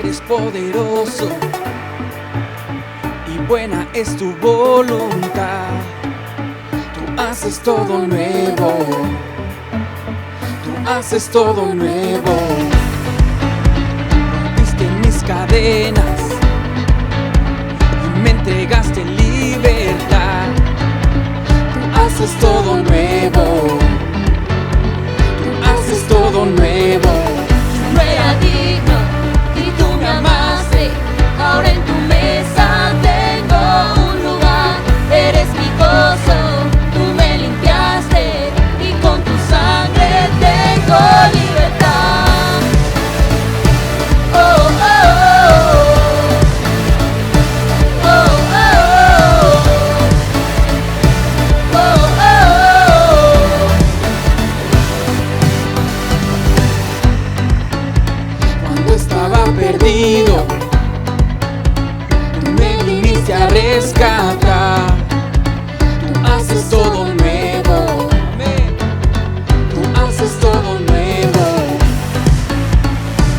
eres poderoso y buena es tu voluntad. Tú haces todo nuevo, tú haces todo nuevo. Rompiste mis cadenas y me entregaste libertad. Tú haces todo nuevo, tú haces todo nuevo. No era digno y tú me amaste, ahora en tu mesa tengo un lugar. Eres mi gozo, tú me limpiaste y con tu sangre tengo libertad. Oh, oh, oh, oh, oh, oh, oh, oh, oh. Cuando estaba perdido, tú me viniste a rescatar. Tú haces todo nuevo, tú haces todo nuevo.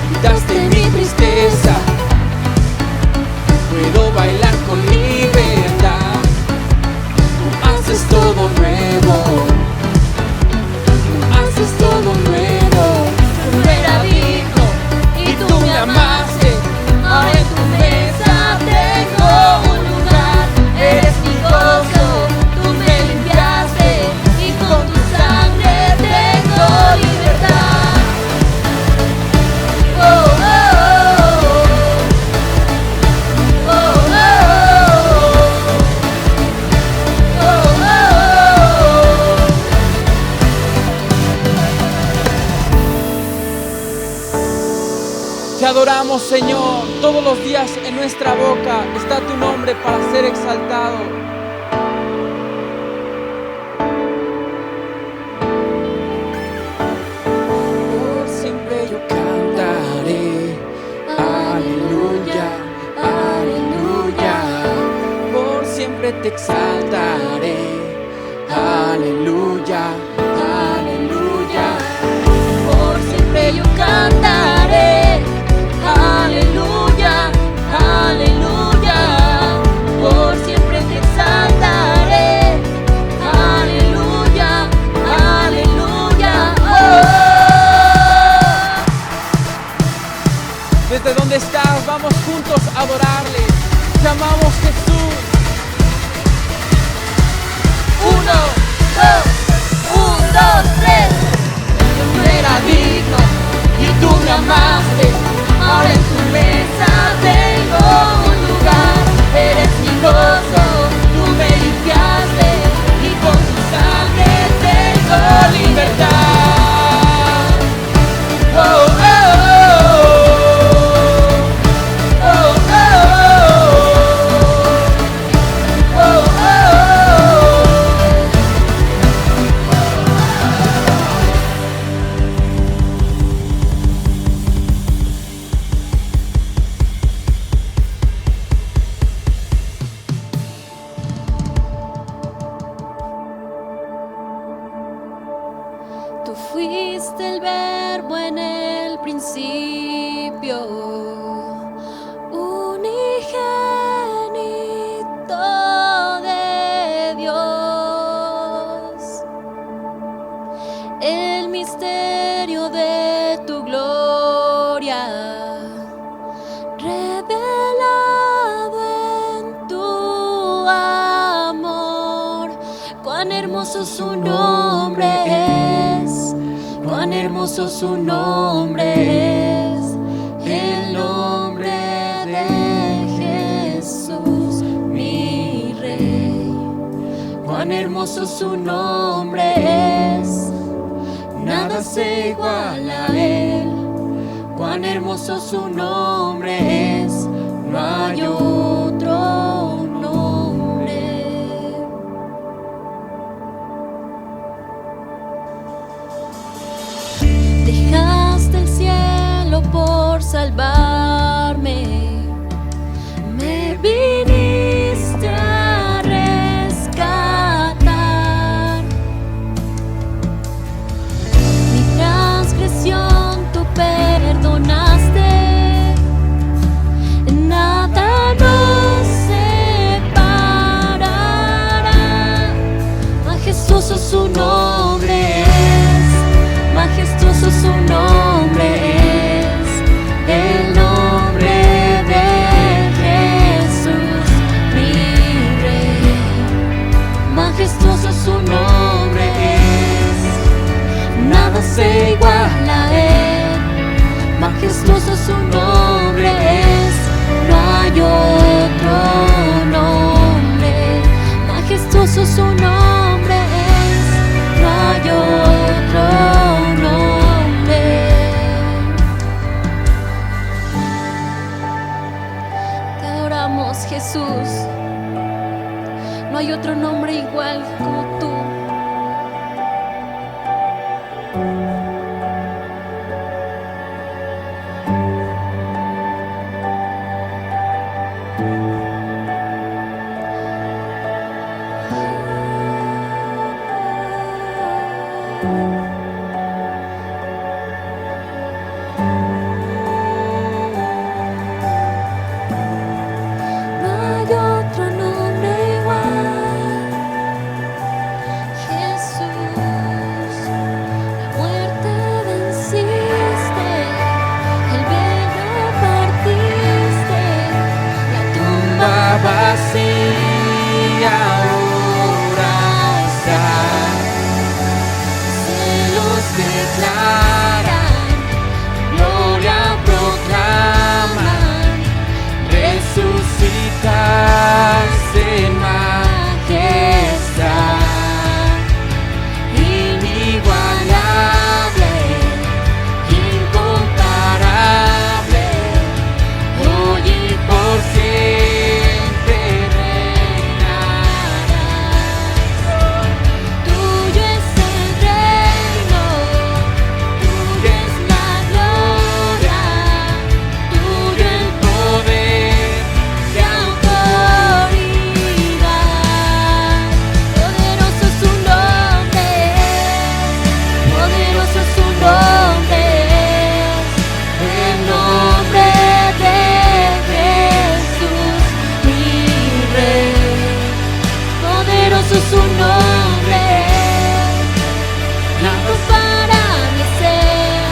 Quitaste mi tristeza, puedo bailar con libertad. Tú haces todo nuevo, tú haces todo nuevo. No era digno y tú me amaste, ahora en tu mesa tengo un lugar. Eres mi gozo, tú me limpiaste y con tu sangre tengo libertad. Oh, oh, oh, oh, oh, oh, oh, oh. Te adoramos, Señor, todos los días en nuestra boca está tu nombre para ser exaltado. Por siempre yo cantaré, aleluya, aleluya. Por siempre te exaltaré, aleluya, aleluya. Por siempre yo cantaré, aleluya, aleluya. Por siempre te exaltaré, aleluya, aleluya. Oh. Desde donde estás, vamos juntos a adorarle. Te amamos, Jesús. 1, 2, 1, 2, 3. Yo no era digno y tú me amaste, ahora en tu mesa tengo un lugar. Eres mi gozo, tú me limpiaste y con tu sangre tengo libertad. Oh, oh, oh, oh, oh, oh, oh, oh. Tú fuiste el verbo en el principio, unigénito de Dios, el misterio de tu gloria, revelado en tu amor. Cuán hermoso su nombre es, cuán hermoso su nombre es, el nombre de Jesús, mi Rey. Cuán hermoso su nombre es, nada se iguala a él. Cuán hermoso su nombre es, no hay otro nombre. Dejaste el cielo por salvarme, me viniste a rescatar. Mi transgresión tú perdonaste, Majestuoso su nombre es, majestuoso su nombre es, el nombre de Jesús, mi Rey. Majestuoso su nombre es, nada se iguala a él. Majestuoso su nombre es, no hay otro nombre. Majestuoso su nombre es, no hay otro nombre. Te adoramos, Jesús. No hay otro nombre igual como tú. No hay otro nombre igual, Jesús. La muerte venciste, el velo partiste, la tumba vacía ahora está. cielos declaran, gloria proclaman, Resucitaste en majestad, inigualable, incomparable, hoy y por siempre reinarás. tuyo es el reino, tuya es la gloria, tuyo el Poder y autoridad. Poderoso su nombre es, poderoso su nombre es, el nombre de Jesús, mi Rey. Poderoso su nombre es, incomparable ser.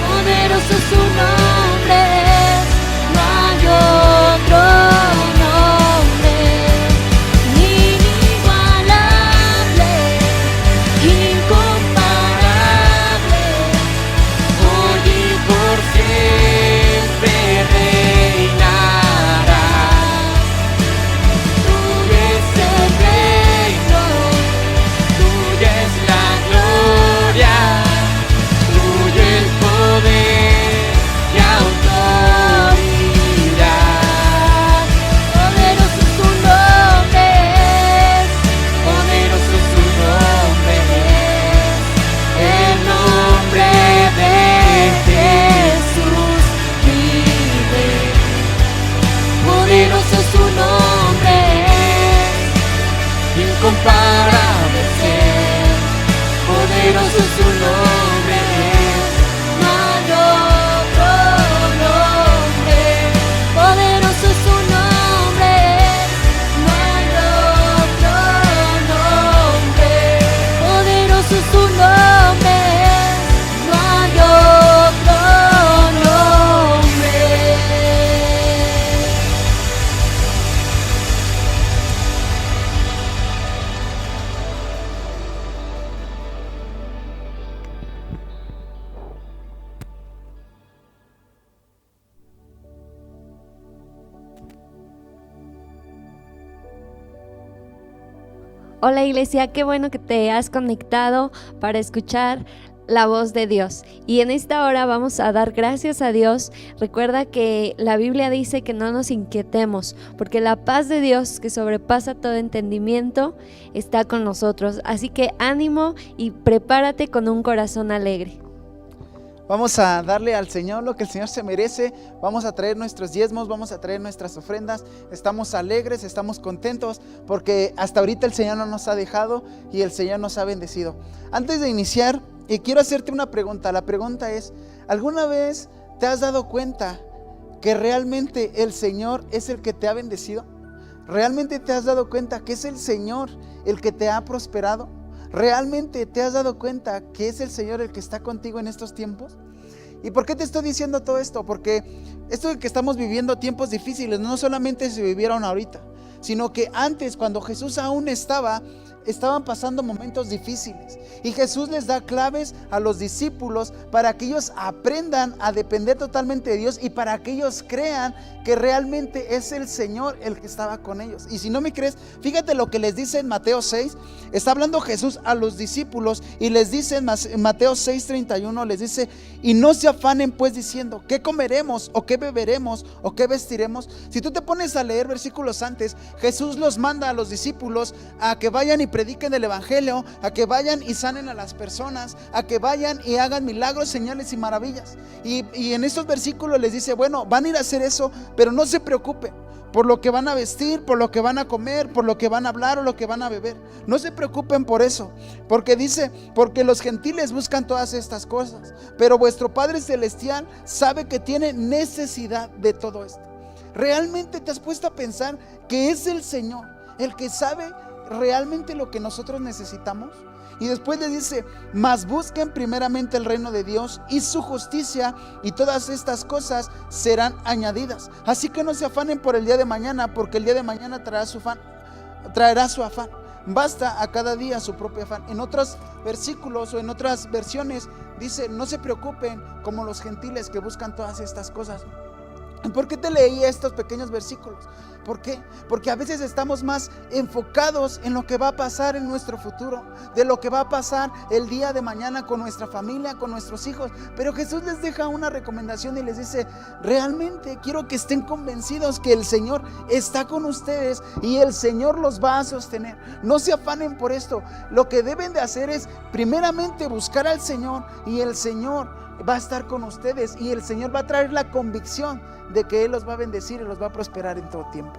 Poderoso su nombre es, no hay otro nombre. Inigualable, incomparable, hoy y por siempre reinarás. tuyo es el reino, Tuya es la gloria, tuyo el poder y autoridad. poderoso su nombre es, Poderoso su nombre es, el nombre de Jesús, mi Rey. Poderoso su nombre es, incomparable ser. Poderoso su nombre es, no hay otro nombre. Poderoso su nombre es, no hay otro nombre. Poderoso su nombre es, no hay otro nombre. Hola Iglesia, qué bueno que te has conectado para escuchar la voz de Dios. Y en esta hora vamos a dar gracias a Dios. Recuerda que la Biblia dice que no nos inquietemos, porque la paz de Dios, que sobrepasa todo entendimiento, está con nosotros. Así que ánimo y prepárate con un corazón alegre. Vamos a darle al Señor lo que el Señor se merece. Vamos a traer nuestros diezmos, vamos a traer nuestras ofrendas. Estamos alegres, estamos contentos porque hasta ahorita el Señor no nos ha dejado y el Señor nos ha bendecido. Antes de iniciar, quiero hacerte una pregunta. La pregunta es, ¿alguna vez te has dado cuenta que realmente el Señor es el que te ha bendecido? ¿Realmente te has dado cuenta que es el Señor el que te ha prosperado? ¿Realmente te has dado cuenta que es el Señor el que está contigo en estos tiempos? ¿Y por qué te estoy diciendo todo esto? Porque esto de que estamos viviendo tiempos difíciles no solamente se vivieron ahorita, sino que antes, cuando Jesús aún estaban pasando momentos difíciles, y Jesús les da claves a los discípulos para que ellos aprendan a depender totalmente de Dios y para que ellos crean que realmente es el Señor el que estaba con ellos. Y si no me crees, fíjate lo que les dice en Mateo 6. Está hablando Jesús a los discípulos y les dice en Mateo 6:31, les dice: y no se afanen pues diciendo, ¿qué comeremos? ¿O qué beberemos? ¿O qué vestiremos? Si tú te pones a leer versículos antes, Jesús los manda a los discípulos a que vayan y prediquen el evangelio, a que vayan y sanen a las personas, a que vayan y hagan milagros, señales y maravillas. Y en estos versículos les dice: bueno, van a ir a hacer eso, pero no se preocupen por lo que van a vestir, por lo que van a comer, por lo que van a hablar o lo que van a beber. No se preocupen por eso, porque dice: porque los gentiles buscan todas estas cosas, pero vuestro Padre Celestial sabe que tiene necesidad de todo esto. ¿Realmente te has puesto a pensar que es el Señor el que sabe realmente lo que nosotros necesitamos? Y después le dice: mas busquen primeramente el reino de Dios y su justicia, y todas estas cosas serán añadidas. Así que no se afanen por el día de mañana, porque el día de mañana traerá su afán. Basta a cada día su propio afán. En otros versículos o en otras versiones dice: no se preocupen como los gentiles que buscan todas estas cosas. ¿Por qué te leí estos pequeños versículos? ¿Por qué? Porque a veces estamos más enfocados en lo que va a pasar en nuestro futuro, de lo que va a pasar el día de mañana con nuestra familia, con nuestros hijos. Pero Jesús les deja una recomendación y les dice: realmente quiero que estén convencidos que el Señor está con ustedes y el Señor los va a sostener. No se afanen por esto. Lo que deben de hacer es primeramente buscar al Señor, y el Señor va a estar con ustedes, y el Señor va a traer la convicción de que Él los va a bendecir y los va a prosperar en todo tiempo.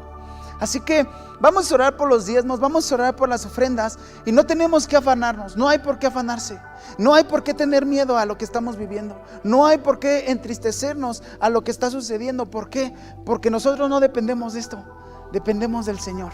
Así que vamos a orar por los diezmos, vamos a orar por las ofrendas, y no tenemos que afanarnos. No hay por qué afanarse, no hay por qué tener miedo a lo que estamos viviendo, no hay por qué entristecernos a lo que está sucediendo. ¿Por qué? Porque nosotros no dependemos de esto, dependemos del Señor.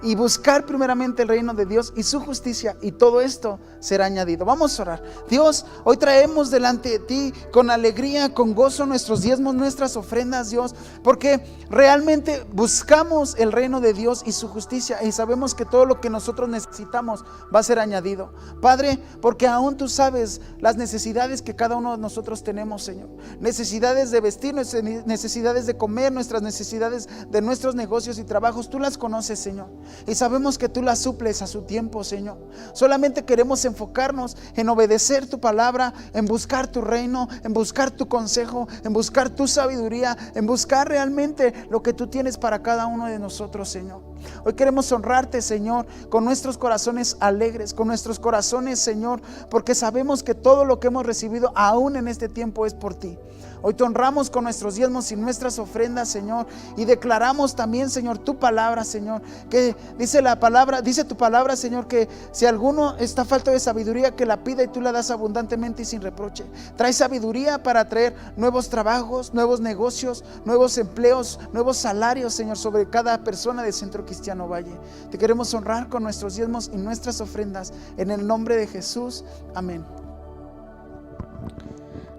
Y buscar primeramente el reino de Dios y su justicia, y todo esto será añadido. Vamos a orar. Dios, hoy traemos delante de ti con alegría, con gozo, nuestros diezmos, nuestras ofrendas, Dios, porque realmente buscamos el reino de Dios y su justicia, y sabemos que todo lo que nosotros necesitamos va a ser añadido. Padre, porque aún tú sabes las necesidades que cada uno de nosotros tenemos, Señor. Necesidades de vestir, necesidades de comer, nuestras necesidades de nuestros negocios y trabajos, tú las conoces, Señor. Y sabemos que tú las suples a su tiempo, Señor. Solamente queremos enfocarnos en obedecer tu palabra, en buscar tu reino, en buscar tu consejo, en buscar tu sabiduría, en buscar realmente lo que tú tienes para cada uno de nosotros, Señor. Hoy queremos honrarte, Señor, con nuestros corazones alegres, con nuestros corazones, Señor, porque sabemos que todo lo que hemos recibido aún en este tiempo es por ti. Hoy te honramos con nuestros diezmos y nuestras ofrendas, Señor, y declaramos también, Señor, tu palabra, Señor, que dice tu palabra, Señor, que si alguno está falto de sabiduría, que la pida y tú la das abundantemente y sin reproche. Trae sabiduría para traer nuevos trabajos, nuevos negocios, nuevos empleos, nuevos salarios, Señor, sobre cada persona de Centro Cristiano Valle. Te queremos honrar con nuestros diezmos y nuestras ofrendas, en el nombre de Jesús. Amén.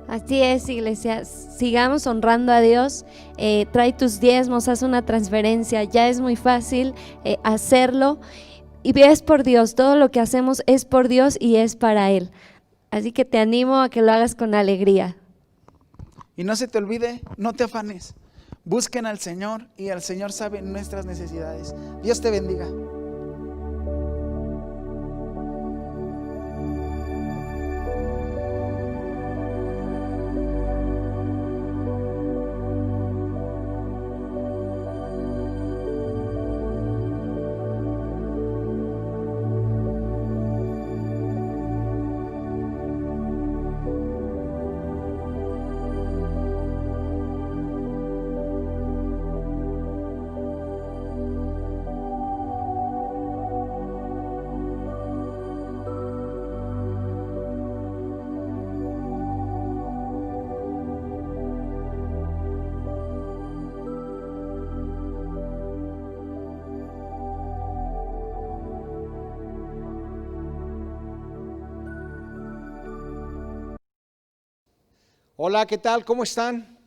Así es, iglesia, sigamos honrando a Dios. Trae tus diezmos, haz una transferencia, ya es muy fácil hacerlo, y es por Dios. Todo lo que hacemos es por Dios y es para Él, así que te animo a que lo hagas con alegría. Y no se te olvide, no te afanes, busquen al Señor, y el Señor sabe nuestras necesidades. Dios te bendiga. Hola, ¿qué tal? ¿Cómo están?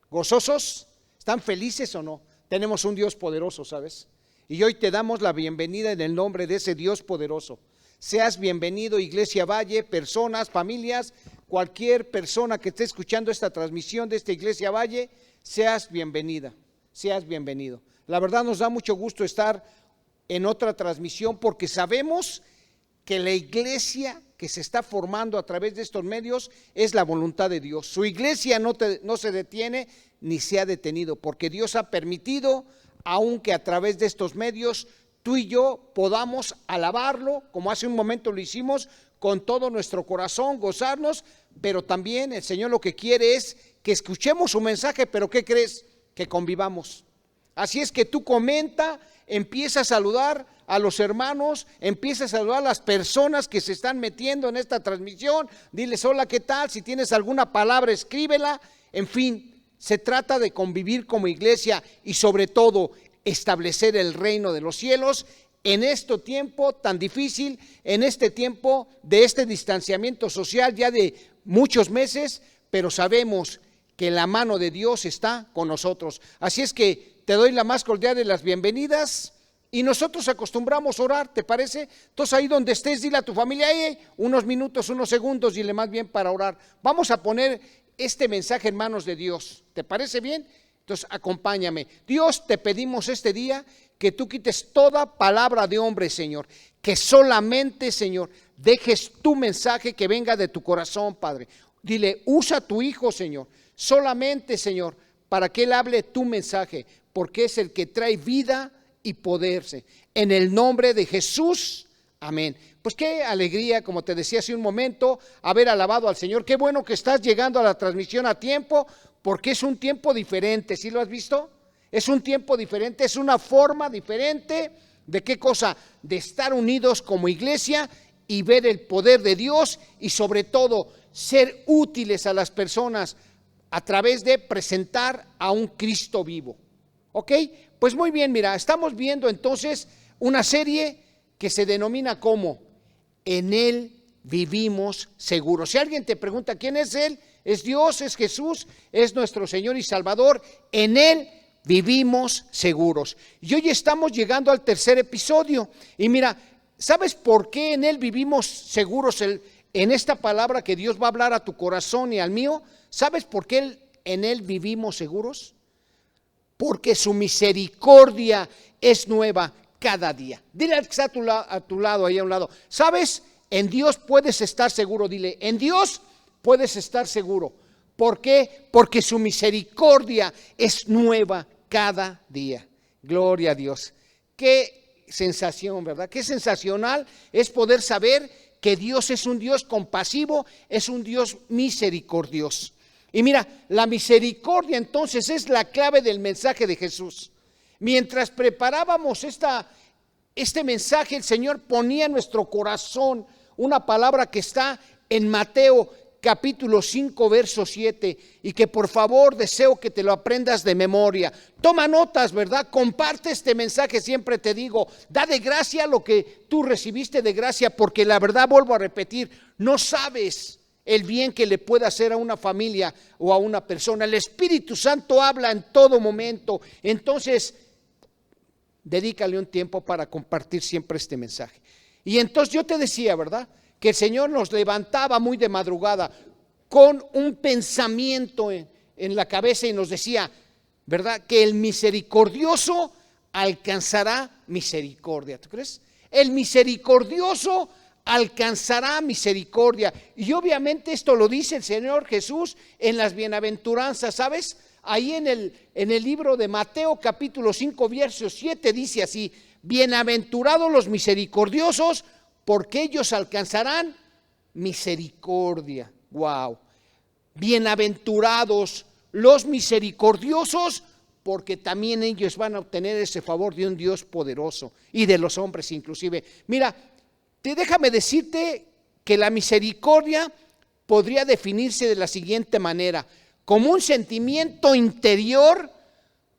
¿Gozosos? ¿Están felices o no? Tenemos un Dios poderoso, ¿sabes? Y hoy te damos la bienvenida en el nombre de ese Dios poderoso. Seas bienvenido, Iglesia Valle, personas, familias, cualquier persona que esté escuchando esta transmisión de esta Iglesia Valle, seas bienvenida, seas bienvenido. La verdad nos da mucho gusto estar en otra transmisión porque sabemos que la iglesia que se está formando a través de estos medios es la voluntad de Dios. Su iglesia no se detiene ni se ha detenido, porque Dios ha permitido, aunque a través de estos medios, tú y yo podamos alabarlo, como hace un momento lo hicimos, con todo nuestro corazón, gozarnos, pero también el Señor lo que quiere es que escuchemos su mensaje, pero ¿qué crees? Que convivamos. Así es que tú comenta, empieza a saludar a los hermanos, empieza a saludar a las personas que se están metiendo en esta transmisión, diles hola, ¿qué tal? Si tienes alguna palabra, escríbela. En fin, se trata de convivir como iglesia y sobre todo establecer el reino de los cielos en este tiempo tan difícil, en este tiempo de este distanciamiento social ya de muchos meses, pero sabemos que la mano de Dios está con nosotros. Así es que te doy la más cordial de las bienvenidas. Y nosotros acostumbramos a orar, ¿te parece? Entonces ahí donde estés, dile a tu familia, unos minutos, unos segundos, dile más bien para orar. Vamos a poner este mensaje en manos de Dios, ¿te parece bien? Entonces acompáñame. Dios, te pedimos este día que tú quites toda palabra de hombre, Señor. Que solamente, Señor, dejes tu mensaje que venga de tu corazón, Padre. Dile, usa a tu Hijo, Señor. Solamente, Señor, para que Él hable tu mensaje, porque es el que trae vida y poderse. En el nombre de Jesús, amén. Pues qué alegría, como te decía hace un momento, haber alabado al Señor. Qué bueno que estás llegando a la transmisión a tiempo, porque es un tiempo diferente. ¿Sí lo has visto? Es un tiempo diferente, es una forma diferente de qué cosa, de estar unidos como iglesia y ver el poder de Dios y sobre todo ser útiles a las personas a través de presentar a un Cristo vivo. ¿Ok? Pues muy bien, mira, estamos viendo entonces una serie que se denomina como En Él vivimos seguros. Si alguien te pregunta quién es Él, es Dios, es Jesús, es nuestro Señor y Salvador. En Él vivimos seguros. Y hoy estamos llegando al tercer episodio. Y mira, ¿sabes por qué en Él vivimos seguros? En esta palabra que Dios va a hablar a tu corazón y al mío, ¿sabes por qué en Él vivimos seguros? Porque su misericordia es nueva cada día. Dile al que está a tu lado, ahí a un lado, ¿sabes? En Dios puedes estar seguro, dile, en Dios puedes estar seguro. ¿Por qué? Porque su misericordia es nueva cada día. Gloria a Dios. Qué sensación, ¿verdad? Qué sensacional es poder saber que Dios es un Dios compasivo, es un Dios misericordioso. Y mira, la misericordia entonces es la clave del mensaje de Jesús. Mientras preparábamos este mensaje, el Señor ponía en nuestro corazón una palabra que está en Mateo capítulo 5, verso 7, y que por favor deseo que te lo aprendas de memoria. Toma notas, ¿verdad? Comparte este mensaje, siempre te digo, da de gracia lo que tú recibiste de gracia, porque la verdad, vuelvo a repetir, no sabes el bien que le puede hacer a una familia o a una persona. El Espíritu Santo habla en todo momento. Entonces, dedícale un tiempo para compartir siempre este mensaje. Y entonces yo te decía, ¿verdad?, que el Señor nos levantaba muy de madrugada con un pensamiento en la cabeza y nos decía, ¿verdad?, que el misericordioso alcanzará misericordia. ¿Tú crees? El misericordioso alcanzará misericordia. Y obviamente esto lo dice el Señor Jesús en las bienaventuranzas, ¿sabes? Ahí en el libro de Mateo capítulo 5 verso 7 dice así: bienaventurados los misericordiosos, porque ellos alcanzarán misericordia. Wow. Bienaventurados los misericordiosos, porque también ellos van a obtener ese favor de un Dios poderoso y de los hombres inclusive. Mira, déjame decirte que la misericordia podría definirse de la siguiente manera: como un sentimiento interior,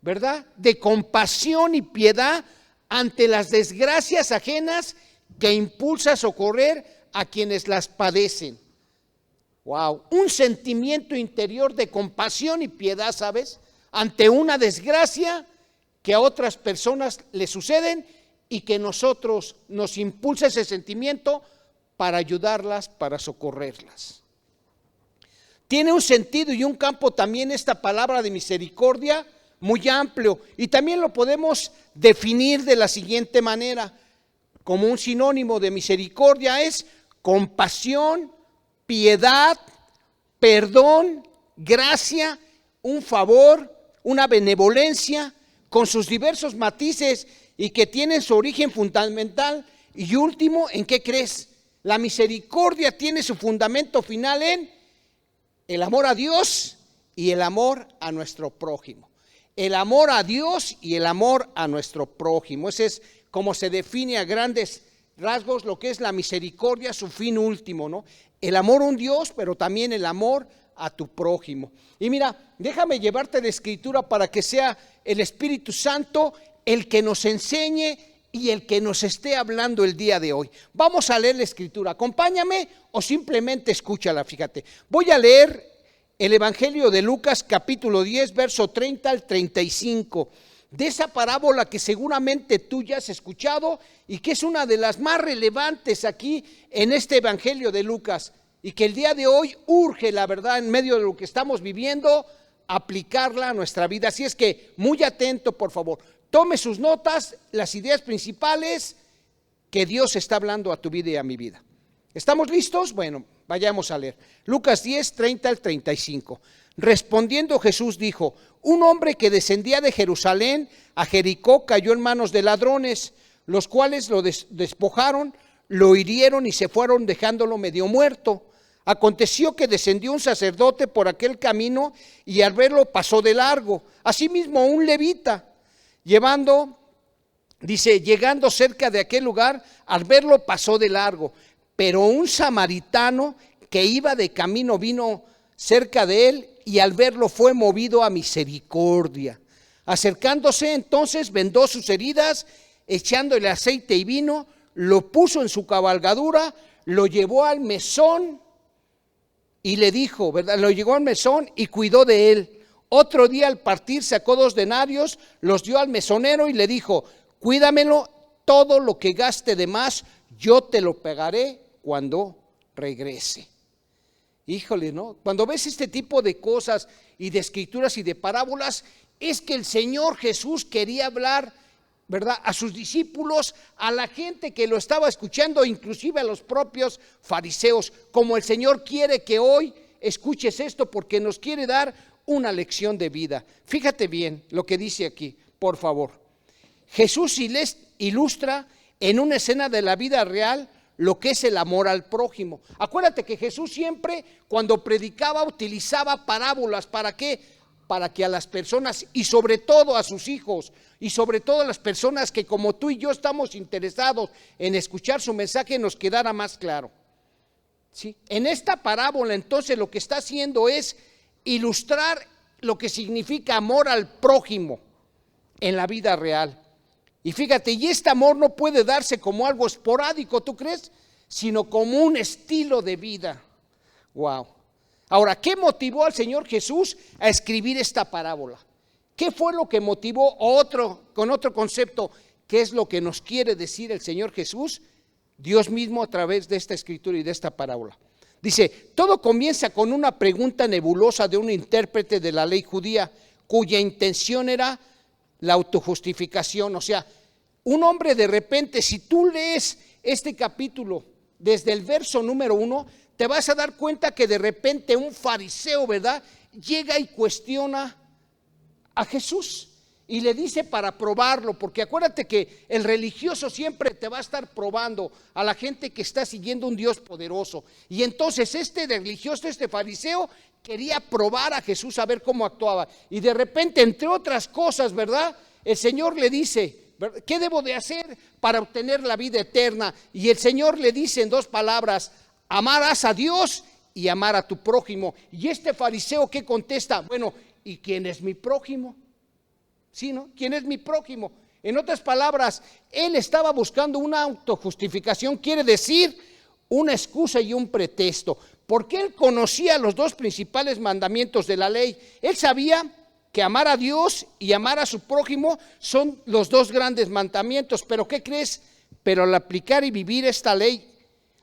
¿verdad?, de compasión y piedad ante las desgracias ajenas que impulsa a socorrer a quienes las padecen. Wow, un sentimiento interior de compasión y piedad, ¿sabes? Ante una desgracia que a otras personas le suceden y que nosotros nos impulsa ese sentimiento para ayudarlas, para socorrerlas. Tiene un sentido y un campo también esta palabra de misericordia muy amplio, y también lo podemos definir de la siguiente manera: como un sinónimo de misericordia es compasión, piedad, perdón, gracia, un favor, una benevolencia, con sus diversos matices y que tienen su origen fundamental. Y último, ¿en qué crees? La misericordia tiene su fundamento final en el amor a Dios y el amor a nuestro prójimo. El amor a Dios y el amor a nuestro prójimo. Ese es como se define a grandes rasgos lo que es la misericordia, su fin último, ¿no? El amor a un Dios, pero también el amor a tu prójimo. Y mira, déjame llevarte la escritura para que sea el Espíritu Santo el que nos enseñe y el que nos esté hablando el día de hoy. Vamos a leer la escritura, acompáñame o simplemente escúchala, fíjate. Voy a leer el Evangelio de Lucas capítulo 10, verso 30 al 35, de esa parábola que seguramente tú ya has escuchado y que es una de las más relevantes aquí en este Evangelio de Lucas, y que el día de hoy urge, la verdad, en medio de lo que estamos viviendo, aplicarla a nuestra vida. Así es que muy atento, por favor, tome sus notas, las ideas principales que Dios está hablando a tu vida y a mi vida. ¿Estamos listos? Bueno, vayamos a leer. Lucas 10, 30 al 35. Respondiendo Jesús dijo: un hombre que descendía de Jerusalén a Jericó cayó en manos de ladrones, los cuales lo despojaron, lo hirieron y se fueron dejándolo medio muerto. Aconteció que descendió un sacerdote por aquel camino y al verlo pasó de largo. Asimismo un levita, llegando cerca de aquel lugar, al verlo pasó de largo. Pero un samaritano que iba de camino vino cerca de él y al verlo fue movido a misericordia. Acercándose entonces vendó sus heridas, echándole aceite y vino, lo puso en su cabalgadura, lo llevó al mesón y le dijo, ¿verdad? Lo llevó al mesón y cuidó de él. Otro día al partir sacó 2 denarios, los dio al mesonero y le dijo: cuídamelo, todo lo que gaste de más yo te lo pagaré cuando regrese. Híjole, ¿no? Cuando ves este tipo de cosas y de escrituras y de parábolas, es que el Señor Jesús quería hablar, ¿verdad?, a sus discípulos, a la gente que lo estaba escuchando, inclusive a los propios fariseos, como el Señor quiere que hoy escuches esto, porque nos quiere dar una lección de vida. Fíjate bien lo que dice aquí, por favor. Jesús ilustra en una escena de la vida real lo que es el amor al prójimo. Acuérdate que Jesús siempre, cuando predicaba, utilizaba parábolas. ¿Para qué? Para que a las personas, y sobre todo a sus hijos, y sobre todo a las personas que como tú y yo estamos interesados en escuchar su mensaje, nos quedara más claro. ¿Sí? En esta parábola entonces lo que está haciendo es ilustrar lo que significa amor al prójimo en la vida real. Y fíjate, y este amor no puede darse como algo esporádico, ¿tú crees? Sino como un estilo de vida. Wow. Ahora, ¿qué motivó al Señor Jesús a escribir esta parábola? ¿Qué fue lo que motivó con otro concepto? ¿Qué es lo que nos quiere decir el Señor Jesús? Dios mismo a través de esta escritura y de esta parábola. Dice, todo comienza con una pregunta nebulosa de un intérprete de la ley judía, cuya intención era la autojustificación. O sea, un hombre de repente, si tú lees este capítulo desde el verso número 1, te vas a dar cuenta que de repente un fariseo, ¿verdad?, llega y cuestiona a Jesús y le dice para probarlo, porque acuérdate que el religioso siempre te va a estar probando a la gente que está siguiendo un Dios poderoso. Y entonces este religioso, este fariseo, quería probar a Jesús a ver cómo actuaba. Y de repente, entre otras cosas, ¿verdad?, el Señor le dice, ¿qué debo de hacer para obtener la vida eterna? Y el Señor le dice en 2 palabras, amarás a Dios y amar a tu prójimo. Y este fariseo, ¿qué contesta? Bueno, ¿y quién es mi prójimo? ¿Sí, no? ¿Quién es mi prójimo? En otras palabras, él estaba buscando una autojustificación, quiere decir una excusa y un pretexto, porque él conocía los dos principales mandamientos de la ley. Él sabía que amar a Dios y amar a su prójimo son los dos grandes mandamientos, pero ¿qué crees? Pero al aplicar y vivir esta ley,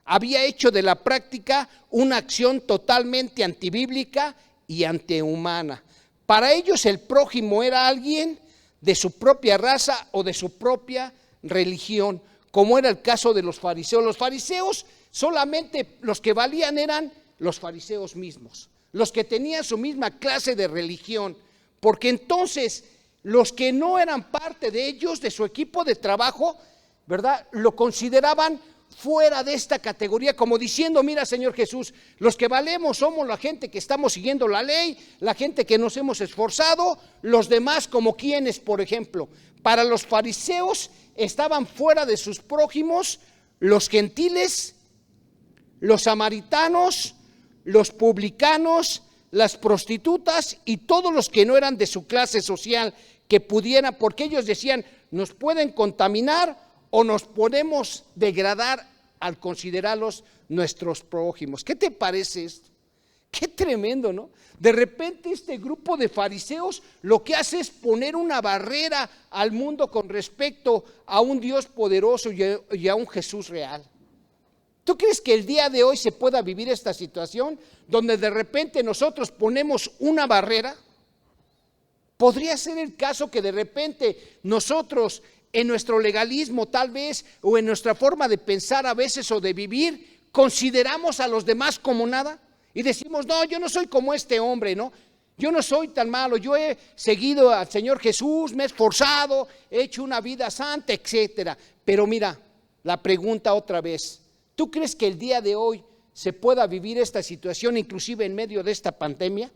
había hecho de la práctica una acción totalmente antibíblica y antihumana. Para ellos el prójimo era alguien de su propia raza o de su propia religión, como era el caso de los fariseos. Los fariseos, solamente los que valían eran los fariseos mismos, los que tenían su misma clase de religión, porque entonces los que no eran parte de ellos, de su equipo de trabajo, ¿verdad?, lo consideraban fuera de esta categoría, como diciendo: mira, Señor Jesús, los que valemos somos la gente que estamos siguiendo la ley, la gente que nos hemos esforzado, los demás como quienes, por ejemplo. Para los fariseos estaban fuera de sus prójimos los gentiles, los samaritanos, los publicanos, las prostitutas y todos los que no eran de su clase social, que pudieran, porque ellos decían: nos pueden contaminar o nos podemos degradar al considerarlos nuestros prójimos. ¿Qué te parece esto? Qué tremendo, ¿no? De repente este grupo de fariseos lo que hace es poner una barrera al mundo con respecto a un Dios poderoso y a un Jesús real. ¿Tú crees que el día de hoy se pueda vivir esta situación donde de repente nosotros ponemos una barrera? ¿Podría ser el caso que de repente nosotros, en nuestro legalismo tal vez, o en nuestra forma de pensar a veces o de vivir, consideramos a los demás como nada? Y decimos: no, yo no soy como este hombre, ¿no? Yo no soy tan malo, yo he seguido al Señor Jesús, me he esforzado, he hecho una vida santa, etcétera. Pero mira, la pregunta otra vez: ¿tú crees que el día de hoy se pueda vivir esta situación inclusive en medio de esta pandemia?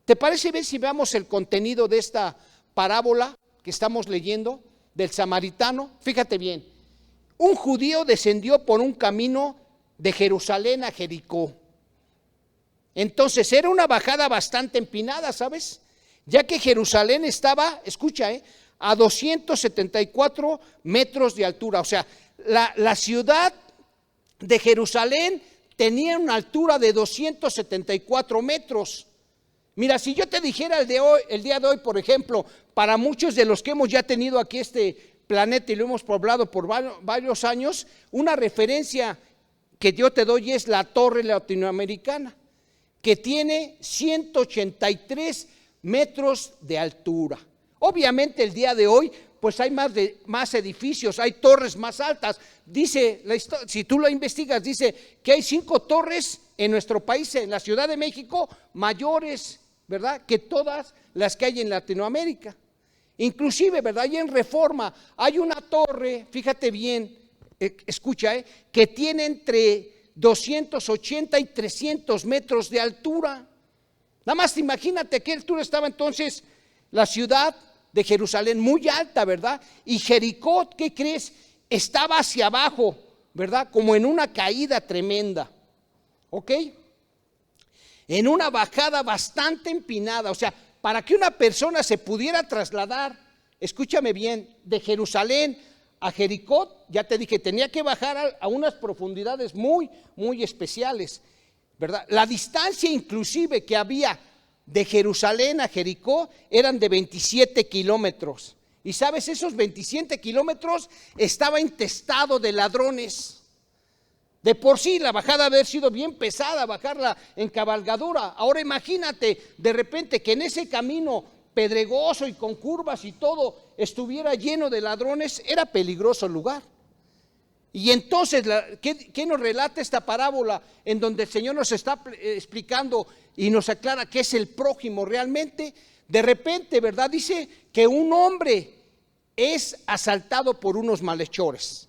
¿Te parece bien si veamos el contenido de esta parábola que estamos leyendo del samaritano? Fíjate bien: un judío descendió por un camino de Jerusalén a Jericó. Entonces era una bajada bastante empinada, ¿sabes? Ya que Jerusalén estaba, escucha, a 274 metros de altura. O sea, la ciudad de Jerusalén tenía una altura de 274 metros. Mira, si yo te dijera el día de hoy, por ejemplo, para muchos de los que hemos ya tenido aquí este planeta y lo hemos poblado por varios años, una referencia que yo te doy es la Torre Latinoamericana, que tiene 183 metros de altura. Obviamente el día de hoy pues hay más edificios, hay torres más altas. Dice la historia, si tú lo investigas, dice que hay 5 torres en nuestro país, en la Ciudad de México, mayores, ¿verdad?, que todas las que hay en Latinoamérica. Inclusive, ¿verdad?, y en Reforma hay una torre, fíjate bien, escucha, que tiene entre 280 y 300 metros de altura. Nada más imagínate qué altura estaba entonces la ciudad de Jerusalén, muy alta, ¿verdad? Y Jericó, ¿qué crees? Estaba hacia abajo, ¿verdad? Como en una caída tremenda, ¿ok? En una bajada bastante empinada. O sea, para que una persona se pudiera trasladar, escúchame bien, de Jerusalén a Jericó, ya te dije, tenía que bajar a unas profundidades muy, muy especiales, ¿verdad? La distancia inclusive que había de Jerusalén a Jericó eran de 27 kilómetros. Y sabes, esos 27 kilómetros estaba intestado de ladrones. De por sí la bajada debe haber sido bien pesada, bajarla en cabalgadura. Ahora imagínate de repente que en ese camino pedregoso y con curvas y todo estuviera lleno de ladrones. Era peligroso el lugar. Y entonces, ¿qué nos relata esta parábola en donde el Señor nos está explicando y nos aclara qué es el prójimo realmente? De repente, ¿verdad? Dice que un hombre es asaltado por unos malhechores.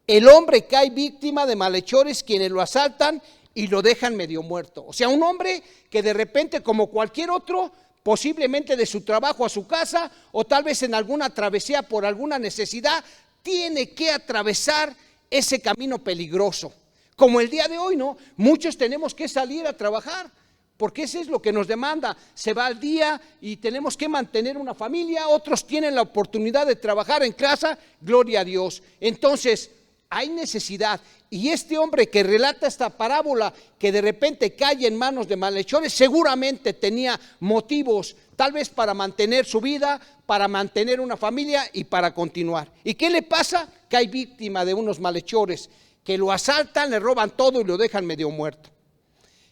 El hombre cae víctima de malhechores quienes lo asaltan y lo dejan medio muerto. O sea, un hombre que de repente, como cualquier otro, posiblemente de su trabajo a su casa o tal vez en alguna travesía por alguna necesidad, tiene que atravesar ese camino peligroso. Como el día de hoy, ¿no? Muchos tenemos que salir a trabajar, porque eso es lo que nos demanda. Se va al día y tenemos que mantener una familia. Otros tienen la oportunidad de trabajar en casa, gloria a Dios. Entonces, hay necesidad. Y este hombre que relata esta parábola, que de repente cae en manos de malhechores, seguramente tenía motivos, tal vez para mantener su vida, para mantener una familia y para continuar. ¿Y qué le pasa? Cae víctima de unos malhechores que lo asaltan, le roban todo y lo dejan medio muerto.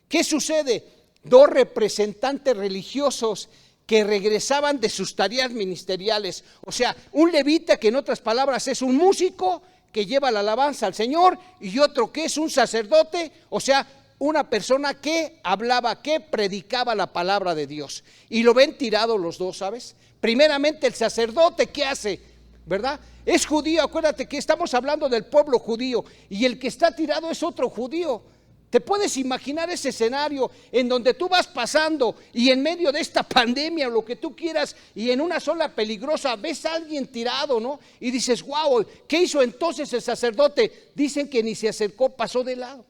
¿Qué sucede? Dos representantes religiosos que regresaban de sus tareas ministeriales, o sea, un levita, que en otras palabras es un músico que lleva la alabanza al Señor, y otro que es un sacerdote, o sea, una persona que hablaba, que predicaba la palabra de Dios. Y lo ven tirado los dos, ¿sabes? Primeramente el sacerdote, ¿qué hace? ¿Verdad? Es judío, acuérdate que estamos hablando del pueblo judío, y el que está tirado es otro judío. ¿Te puedes imaginar ese escenario en donde tú vas pasando y en medio de esta pandemia o lo que tú quieras, y en una zona peligrosa ves a alguien tirado, ¿no? Y dices, wow, ¿qué hizo entonces el sacerdote? Dicen que ni se acercó, pasó de lado.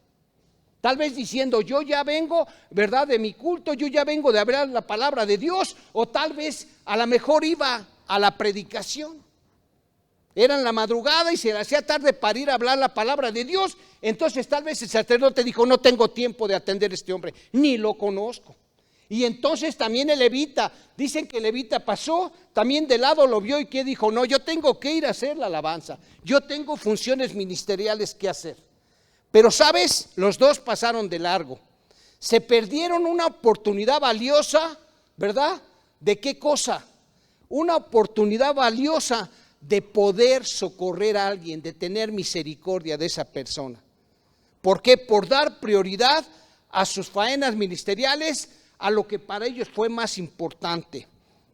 Tal vez diciendo, yo ya vengo, ¿verdad?, de mi culto, yo ya vengo de hablar la palabra de Dios, o tal vez a lo mejor iba a la predicación. Era en la madrugada y se le hacía tarde para ir a hablar la palabra de Dios. Entonces tal vez el sacerdote dijo, no tengo tiempo de atender a este hombre, ni lo conozco. Y entonces también el levita, dicen que el levita pasó, también de lado lo vio, y que dijo, no, yo tengo que ir a hacer la alabanza, yo tengo funciones ministeriales que hacer. Pero sabes, los dos pasaron de largo, se perdieron una oportunidad valiosa, ¿verdad? ¿De qué cosa? Una oportunidad valiosa de poder socorrer a alguien, de tener misericordia de esa persona. ¿Por qué? Por dar prioridad a sus faenas ministeriales, a lo que para ellos fue más importante.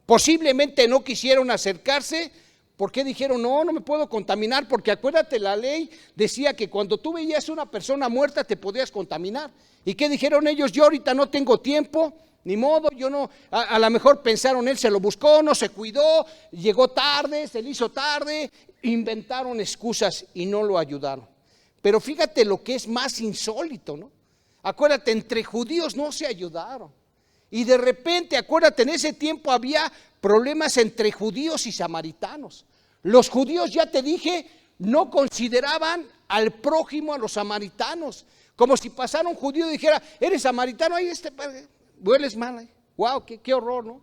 Posiblemente no quisieron acercarse porque dijeron, no me puedo contaminar, porque acuérdate, la ley decía que cuando tú veías una persona muerta te podías contaminar. ¿Y qué dijeron ellos? Yo ahorita no tengo tiempo, ni modo, yo no, a lo mejor pensaron, él se lo buscó, no se cuidó, llegó tarde, se le hizo tarde, inventaron excusas y no lo ayudaron. Pero fíjate lo que es más insólito, ¿no? Acuérdate, entre judíos no se ayudaron. Y de repente, acuérdate, en ese tiempo había problemas entre judíos y samaritanos. Los judíos, ya te dije, no consideraban al prójimo, a los samaritanos, como si pasara un judío y dijera, eres samaritano, ahí hueles mal, wow, qué horror, ¿no?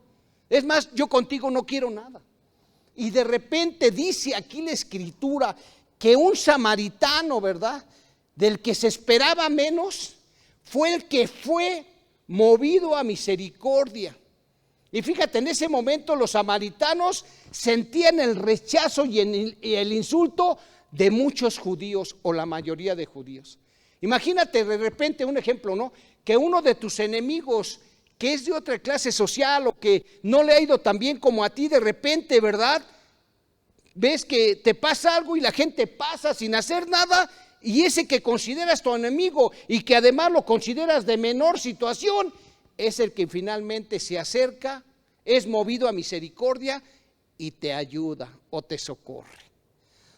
Es más, yo contigo no quiero nada. Y de repente dice aquí la escritura que un samaritano, ¿verdad?, del que se esperaba menos, fue el que fue movido a misericordia. Y fíjate, en ese momento los samaritanos sentían el rechazo y el insulto de muchos judíos, o la mayoría de judíos. Imagínate de repente un ejemplo, ¿no? Que uno de tus enemigos, que es de otra clase social o que no le ha ido tan bien como a ti, de repente, ¿verdad?, ves que te pasa algo y la gente pasa sin hacer nada, y ese que consideras tu enemigo y que además lo consideras de menor situación, es el que finalmente se acerca, es movido a misericordia y te ayuda o te socorre.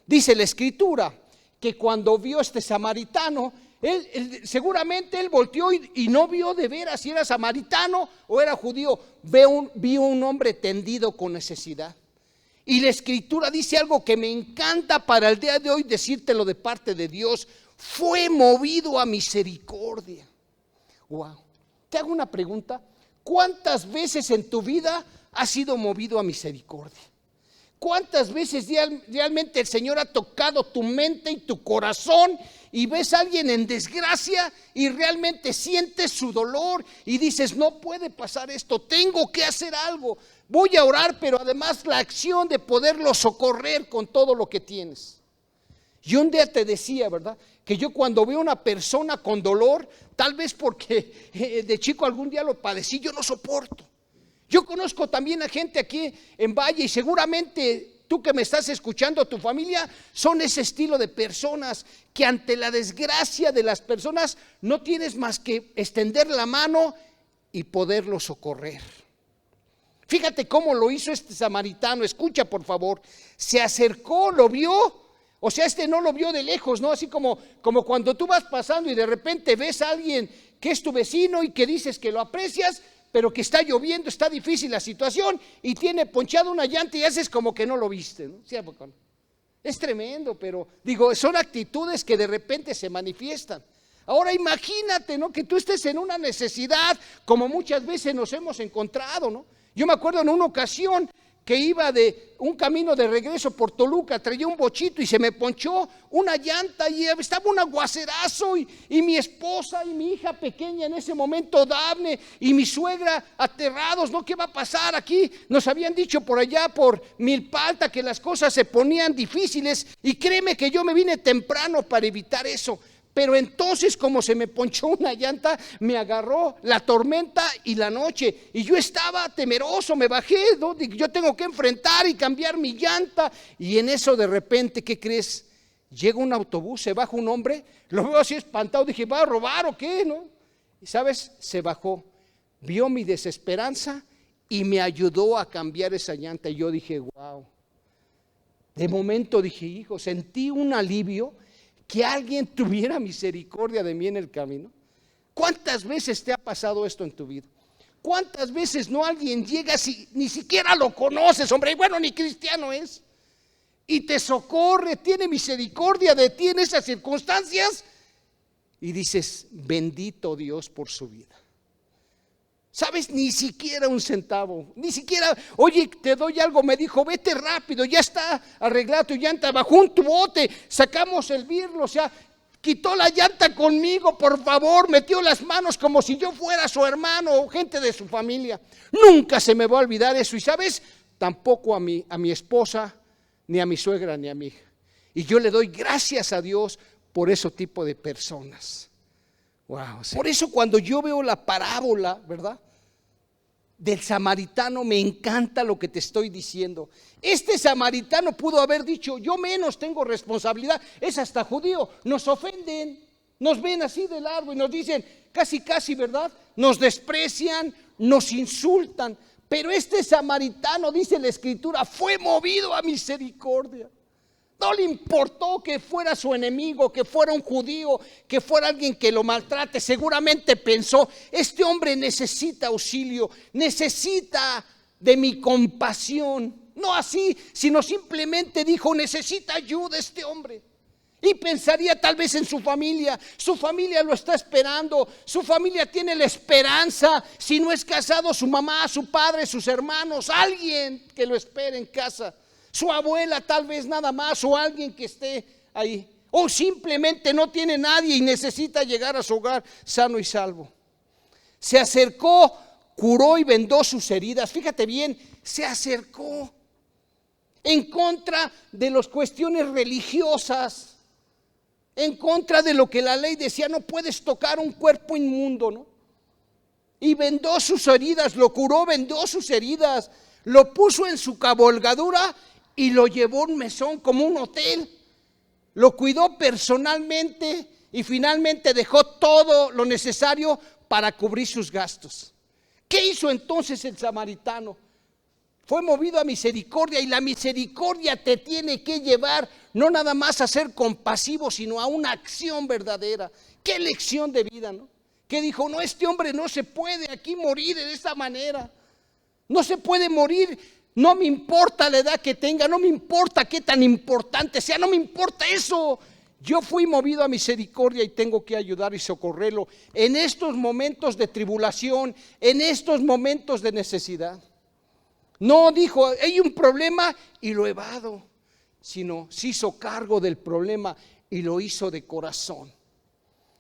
Dice la escritura que cuando vio a este samaritano, seguramente él volteó y no vio de veras si era samaritano o era judío. Vio un hombre tendido con necesidad. Y la escritura dice algo que me encanta para el día de hoy decírtelo de parte de Dios: fue movido a misericordia. Wow. Te hago una pregunta: ¿cuántas veces en tu vida has sido movido a misericordia? ¿Cuántas veces realmente el Señor ha tocado tu mente y tu corazón y ves a alguien en desgracia y realmente sientes su dolor y dices, no puede pasar esto, tengo que hacer algo, voy a orar, pero además la acción de poderlo socorrer con todo lo que tienes? Y un día te decía, ¿verdad?, que yo cuando veo a una persona con dolor, tal vez porque de chico algún día lo padecí, yo no soporto. Yo conozco también a gente aquí en Valle y seguramente tú que me estás escuchando, tu familia, son ese estilo de personas que ante la desgracia de las personas no tienes más que extender la mano y poderlo socorrer. Fíjate cómo lo hizo este samaritano, escucha por favor, se acercó, lo vio. O sea, no lo vio de lejos, ¿no? Así como cuando tú vas pasando y de repente ves a alguien que es tu vecino y que dices que lo aprecias, pero que está lloviendo, está difícil la situación y tiene ponchado una llanta y haces como que no lo viste, ¿no? ¿Sí? Es tremendo, pero digo, son actitudes que de repente se manifiestan. Ahora imagínate, ¿no? Que tú estés en una necesidad, como muchas veces nos hemos encontrado, ¿no? Yo me acuerdo en una ocasión que iba de un camino de regreso por Toluca, traía un bochito y se me ponchó una llanta y estaba un aguacerazo y mi esposa y mi hija pequeña en ese momento, Dafne, y mi suegra aterrados, ¿no? ¿Qué va a pasar aquí? Nos habían dicho por allá por Milpalta que las cosas se ponían difíciles y créeme que yo me vine temprano para evitar eso. Pero entonces, como se me ponchó una llanta, me agarró la tormenta y la noche. Y yo estaba temeroso, me bajé, ¿no? Yo tengo que enfrentar y cambiar mi llanta. Y en eso de repente, ¿qué crees? Llega un autobús, se baja un hombre, lo veo así espantado, dije, ¿va a robar o qué? ¿No? Y sabes, se bajó, vio mi desesperanza y me ayudó a cambiar esa llanta. Y yo dije, wow. De momento dije, hijo, sentí un alivio. Que alguien tuviera misericordia de mí en el camino. ¿Cuántas veces te ha pasado esto en tu vida? ¿Cuántas veces no alguien llega si ni siquiera lo conoces, hombre, y bueno, ni cristiano es, y te socorre, tiene misericordia de ti en esas circunstancias, y dices, bendito Dios por su vida? ¿Sabes? Ni siquiera un centavo, ni siquiera, oye, te doy algo, me dijo, vete rápido, ya está arreglado tu llanta, bajó un tubote, sacamos el birlo, o sea, quitó la llanta conmigo, por favor, metió las manos como si yo fuera su hermano o gente de su familia. Nunca se me va a olvidar eso, y ¿sabes? Tampoco a mi esposa, ni a mi suegra, ni a mi hija. Y yo le doy gracias a Dios por ese tipo de personas. Wow. Por eso cuando yo veo la parábola, ¿verdad?, del samaritano, me encanta lo que te estoy diciendo. Este samaritano pudo haber dicho, yo menos tengo responsabilidad, es hasta judío, nos ofenden, nos ven así de largo y nos dicen casi, ¿verdad? Nos desprecian, nos insultan, pero este samaritano, dice la Escritura, fue movido a misericordia. No le importó que fuera su enemigo, que fuera un judío, que fuera alguien que lo maltrate. Seguramente pensó, este hombre necesita auxilio, necesita de mi compasión. No así, sino simplemente dijo, necesita ayuda este hombre. Y pensaría tal vez en su familia lo está esperando, su familia tiene la esperanza, si no es casado, su mamá, su padre, sus hermanos, alguien que lo espere en casa. Su abuela tal vez nada más, o alguien que esté ahí, o simplemente no tiene nadie y necesita llegar a su hogar sano y salvo. Se acercó, curó y vendó sus heridas. Fíjate bien, se acercó en contra de las cuestiones religiosas, en contra de lo que la ley decía, no puedes tocar un cuerpo inmundo, ¿no? Y vendó sus heridas, lo curó, vendó sus heridas, lo puso en su cabalgadura y lo llevó a un mesón como un hotel, lo cuidó personalmente y finalmente dejó todo lo necesario para cubrir sus gastos. ¿Qué hizo entonces el samaritano? Fue movido a misericordia, y la misericordia te tiene que llevar no nada más a ser compasivo, sino a una acción verdadera. ¿Qué lección de vida, no? Que dijo, no, este hombre no se puede aquí morir de esta manera, no se puede morir. No me importa la edad que tenga, no me importa qué tan importante sea, no me importa eso. Yo fui movido a misericordia y tengo que ayudar y socorrerlo en estos momentos de tribulación, en estos momentos de necesidad. No dijo, hay un problema y lo evado, sino se hizo cargo del problema y lo hizo de corazón.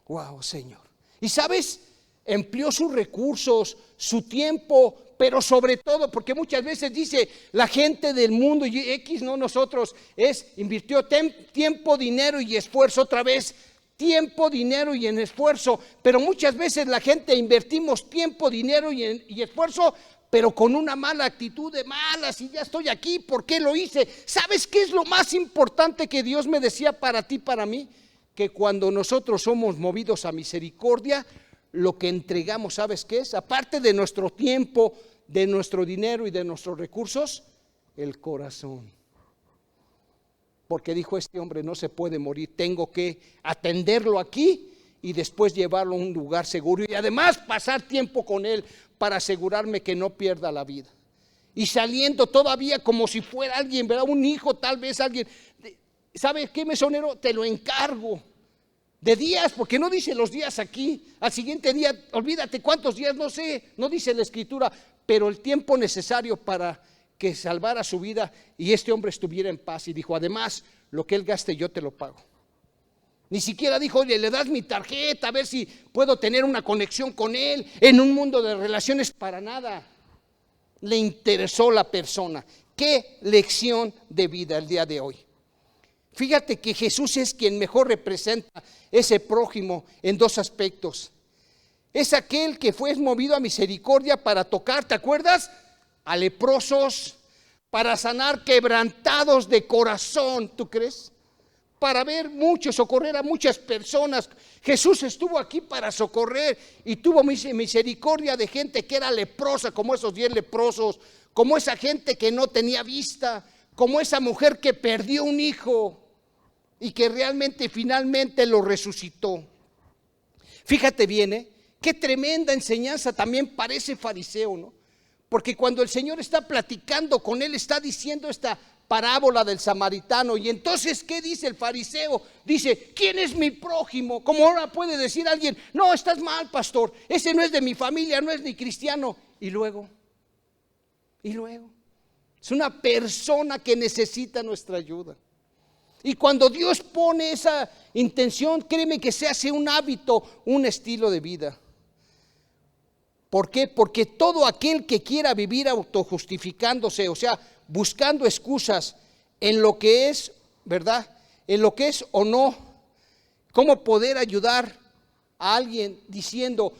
Wow, Señor. Y sabes, empleó sus recursos, su tiempo, pero sobre todo, porque muchas veces dice la gente del mundo, y X, no nosotros, invirtió tiempo, dinero y esfuerzo. Otra vez, tiempo, dinero y en esfuerzo, pero muchas veces la gente invertimos tiempo, dinero y esfuerzo, pero con una mala actitud de malas, y ya estoy aquí, ¿por qué lo hice? ¿Sabes qué es lo más importante que Dios me decía para ti, para mí? Que cuando nosotros somos movidos a misericordia, lo que entregamos, ¿sabes qué es? Aparte de nuestro tiempo, de nuestro dinero y de nuestros recursos, el corazón. Porque dijo, este hombre no se puede morir, tengo que atenderlo aquí y después llevarlo a un lugar seguro y además pasar tiempo con él para asegurarme que no pierda la vida. Y saliendo todavía como si fuera alguien, ¿verdad? Un hijo, tal vez alguien, ¿sabe qué, mesonero? Te lo encargo. De días, porque no dice los días aquí. Al siguiente día, olvídate cuántos días, no sé, no dice la escritura, pero el tiempo necesario para que salvara su vida y este hombre estuviera en paz. Y dijo, además, lo que él gaste yo te lo pago. Ni siquiera dijo, oye, le das mi tarjeta a ver si puedo tener una conexión con él en un mundo de relaciones. Para nada. Le interesó la persona. Qué lección de vida el día de hoy. Fíjate que Jesús es quien mejor representa ese prójimo en dos aspectos. Es aquel que fue movido a misericordia para tocar, ¿te acuerdas? A leprosos, para sanar quebrantados de corazón, ¿tú crees? Para ver muchos, socorrer a muchas personas. Jesús estuvo aquí para socorrer y tuvo misericordia de gente que era leprosa, como esos 10 leprosos, como esa gente que no tenía vista, como esa mujer que perdió un hijo y que realmente finalmente lo resucitó. Fíjate bien, qué tremenda enseñanza también para ese fariseo, ¿no? Porque cuando el Señor está platicando con él, está diciendo esta parábola del samaritano. Y entonces, ¿qué dice el fariseo? Dice, ¿quién es mi prójimo? Como ahora puede decir alguien, no, estás mal, pastor, ese no es de mi familia, no es ni cristiano. Y luego, es una persona que necesita nuestra ayuda. Y cuando Dios pone esa intención, créeme que se hace un hábito, un estilo de vida. ¿Por qué? Porque todo aquel que quiera vivir autojustificándose, o sea, buscando excusas en lo que es, ¿verdad? En lo que es o no, ¿cómo poder ayudar a alguien diciendo,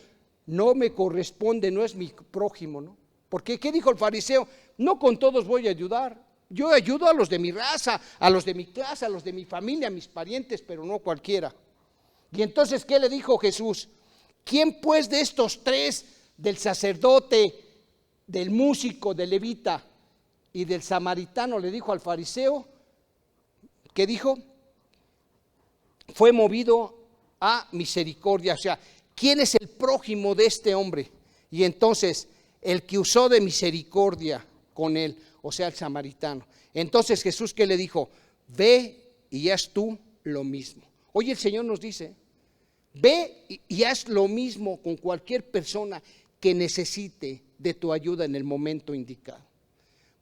no me corresponde, no es mi prójimo, ¿no? Porque, ¿qué dijo el fariseo? No con todos voy a ayudar. Yo ayudo a los de mi raza, a los de mi clase, a los de mi familia, a mis parientes, pero no cualquiera. Y entonces, ¿qué le dijo Jesús? ¿Quién pues de estos tres, del sacerdote, del músico, del levita y del samaritano, le dijo al fariseo, ¿qué dijo? Fue movido a misericordia. O sea, ¿quién es el prójimo de este hombre? Y entonces, el que usó de misericordia con él, o sea, el samaritano. Entonces Jesús, ¿qué le dijo? Ve y haz tú lo mismo. Hoy el Señor nos dice, ve y haz lo mismo con cualquier persona que necesite de tu ayuda en el momento indicado.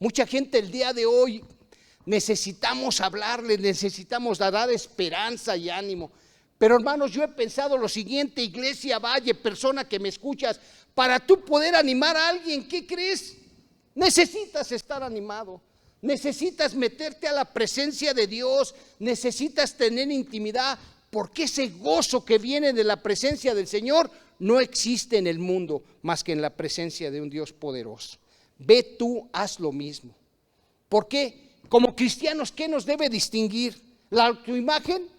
Mucha gente el día de hoy necesitamos hablarle, necesitamos dar esperanza y ánimo. Pero hermanos, yo he pensado lo siguiente, Iglesia Valle, persona que me escuchas, para tú poder animar a alguien, ¿qué crees? Necesitas estar animado, necesitas meterte a la presencia de Dios, necesitas tener intimidad, porque ese gozo que viene de la presencia del Señor no existe en el mundo más que en la presencia de un Dios poderoso. Ve tú, haz lo mismo. ¿Por qué? Como cristianos, ¿qué nos debe distinguir? ¿La autoimagen?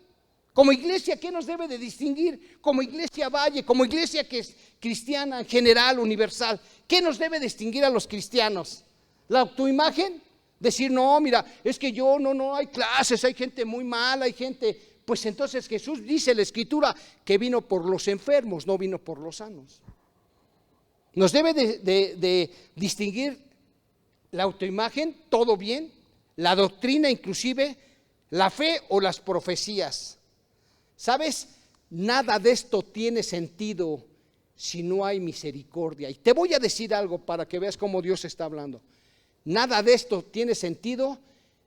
Como iglesia, ¿qué nos debe de distinguir? Como Iglesia Valle, como iglesia que es cristiana en general, universal, ¿qué nos debe distinguir a los cristianos? ¿La autoimagen? Decir, no, mira, es que yo, no, hay clases, hay gente muy mala, hay gente. Pues entonces Jesús dice en la Escritura que vino por los enfermos, no vino por los sanos. Nos debe de distinguir la autoimagen, todo bien, la doctrina inclusive, la fe o las profecías. ¿Sabes? Nada de esto tiene sentido si no hay misericordia. Y te voy a decir algo para que veas cómo Dios está hablando. Nada de esto tiene sentido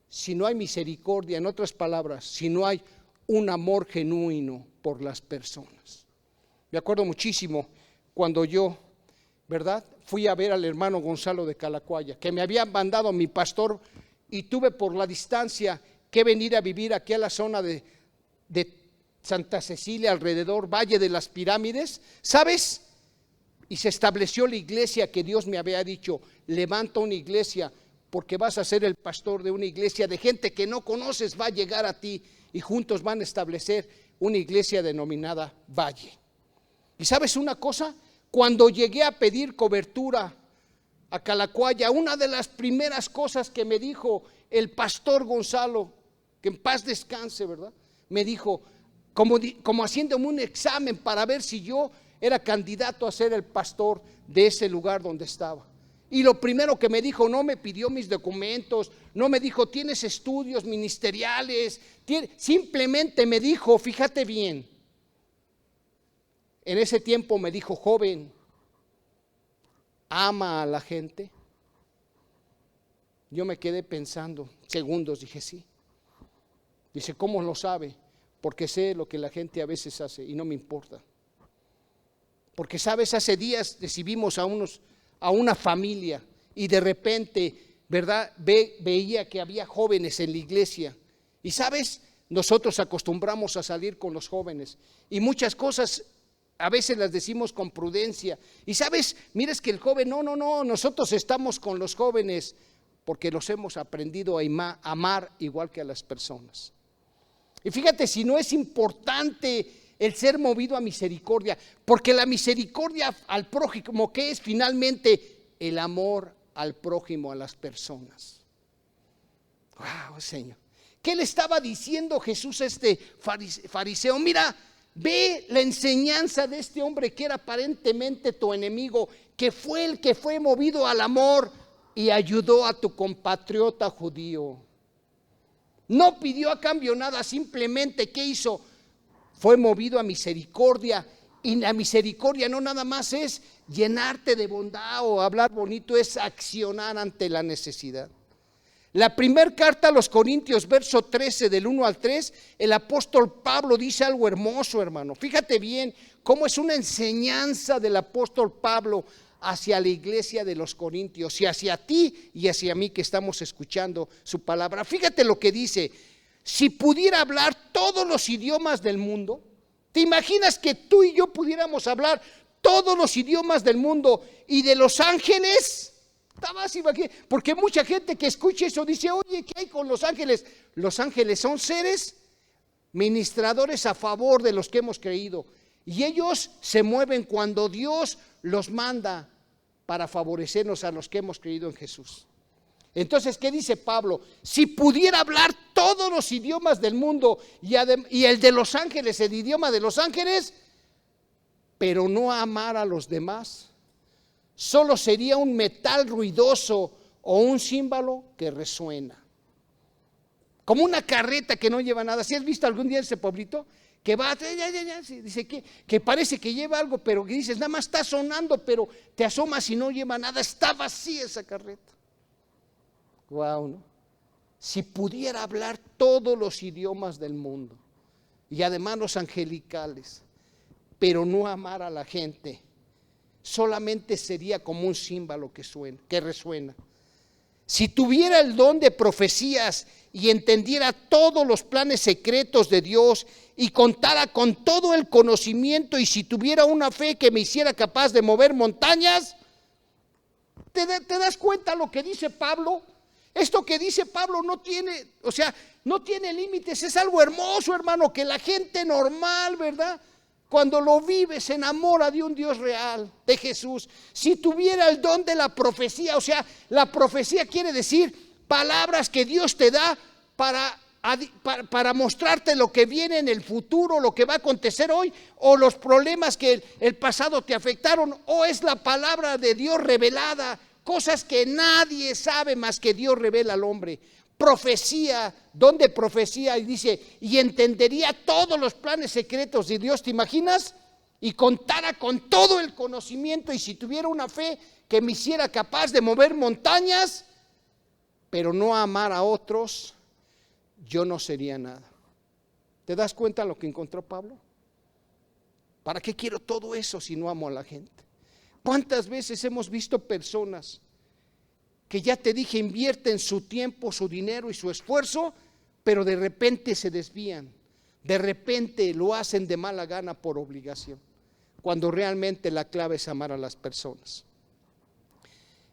si no hay misericordia. En otras palabras, si no hay un amor genuino por las personas. Me acuerdo muchísimo cuando yo, ¿verdad? Fui a ver al hermano Gonzalo de Calacuaya, que me había mandado mi pastor y tuve por la distancia que venir a vivir aquí a la zona de Santa Cecilia, alrededor, Valle de las Pirámides, ¿sabes? Y se estableció la iglesia que Dios me había dicho, levanta una iglesia porque vas a ser el pastor de una iglesia de gente que no conoces, va a llegar a ti y juntos van a establecer una iglesia denominada Valle. ¿Y sabes una cosa? Cuando llegué a pedir cobertura a Calacuaya, una de las primeras cosas que me dijo el pastor Gonzalo, que en paz descanse, ¿verdad? Me dijo, como haciéndome un examen para ver si yo era candidato a ser el pastor de ese lugar donde estaba. Y lo primero que me dijo, no me pidió mis documentos, no me dijo, tienes estudios ministeriales, simplemente me dijo, fíjate bien, en ese tiempo me dijo, joven, ¿ama a la gente? Yo me quedé pensando, segundos, dije sí. Dice, ¿cómo lo sabe? Porque sé lo que la gente a veces hace y no me importa. Porque sabes, hace días recibimos a una familia y de repente, ¿verdad? Veía que había jóvenes en la iglesia. Y sabes, nosotros acostumbramos a salir con los jóvenes y muchas cosas a veces las decimos con prudencia. Y sabes, mira, es que el joven, no, nosotros estamos con los jóvenes porque los hemos aprendido a amar igual que a las personas. Y fíjate, si no es importante el ser movido a misericordia, porque la misericordia al prójimo, ¿qué es finalmente? El amor al prójimo, a las personas. Wow, Señor. ¿Qué le estaba diciendo Jesús a este fariseo? Mira, ve la enseñanza de este hombre que era aparentemente tu enemigo, que fue el que fue movido al amor y ayudó a tu compatriota judío. No pidió a cambio nada, simplemente ¿qué hizo? Fue movido a misericordia. Y la misericordia no nada más es llenarte de bondad o hablar bonito, es accionar ante la necesidad. La primera carta a los Corintios, verso 13, del 1 al 3, el apóstol Pablo dice algo hermoso, hermano. Fíjate bien cómo es una enseñanza del apóstol Pablo hacia la iglesia de los Corintios y hacia ti y hacia mí que estamos escuchando su palabra. Fíjate lo que dice: si pudiera hablar todos los idiomas del mundo, ¿te imaginas que tú y yo pudiéramos hablar todos los idiomas del mundo y de los ángeles? Porque mucha gente que escucha eso dice, oye, ¿qué hay con los ángeles? Los ángeles son seres ministradores a favor de los que hemos creído. Y ellos se mueven cuando Dios los manda para favorecernos a los que hemos creído en Jesús. Entonces, ¿qué dice Pablo? Si pudiera hablar todos los idiomas del mundo y el de los ángeles, el idioma de los ángeles, pero no amar a los demás, solo sería un metal ruidoso o un címbalo que resuena. Como una carreta que no lleva nada. ¿Sí has visto algún día ese pueblito? Que va, dice que parece que lleva algo, pero que dices, nada más está sonando, pero te asomas y no lleva nada, está vacía esa carreta. Wow, ¿no? Si pudiera hablar todos los idiomas del mundo y además los angelicales, pero no amar a la gente, solamente sería como un címbalo que resuena. Si tuviera el don de profecías y entendiera todos los planes secretos de Dios y contara con todo el conocimiento, y si tuviera una fe que me hiciera capaz de mover montañas, ¿te das cuenta lo que dice Pablo? Esto que dice Pablo no tiene límites, es algo hermoso, hermano, que la gente normal, ¿verdad?, cuando lo vive se enamora de un Dios real, de Jesús. Si tuviera el don de la profecía, la profecía quiere decir palabras que Dios te da para mostrarte lo que viene en el futuro, lo que va a acontecer hoy, o los problemas que el pasado te afectaron, o es la palabra de Dios revelada, cosas que nadie sabe más que Dios revela al hombre. Profecía, don de profecía, y dice, y entendería todos los planes secretos de Dios, ¿te imaginas? Y contara con todo el conocimiento, y si tuviera una fe que me hiciera capaz de mover montañas, pero no amar a otros, yo no sería nada. ¿Te das cuenta lo que encontró Pablo? ¿Para qué quiero todo eso si no amo a la gente? ¿Cuántas veces hemos visto personas que ya te dije invierten su tiempo, su dinero y su esfuerzo, pero de repente se desvían, de repente lo hacen de mala gana por obligación, cuando realmente la clave es amar a las personas?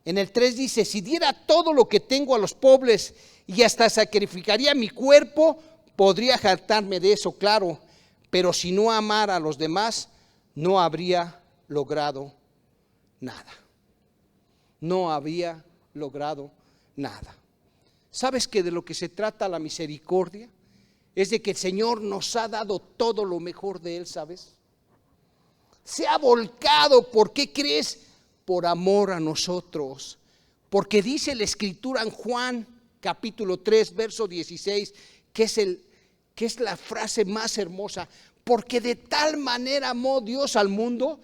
En el 3 dice, si diera todo lo que tengo a los pobres y hasta sacrificaría mi cuerpo, podría jactarme de eso, claro, pero si no amara a los demás, no habría logrado nada. No habría logrado nada. ¿Sabes que de lo que se trata la misericordia? Es de que el Señor nos ha dado todo lo mejor de Él, ¿sabes? Se ha volcado, ¿por qué crees? Por amor a nosotros. porque dice la Escritura en Juan capítulo 3, verso 16, que es la frase más hermosa, porque de tal manera amó Dios al mundo,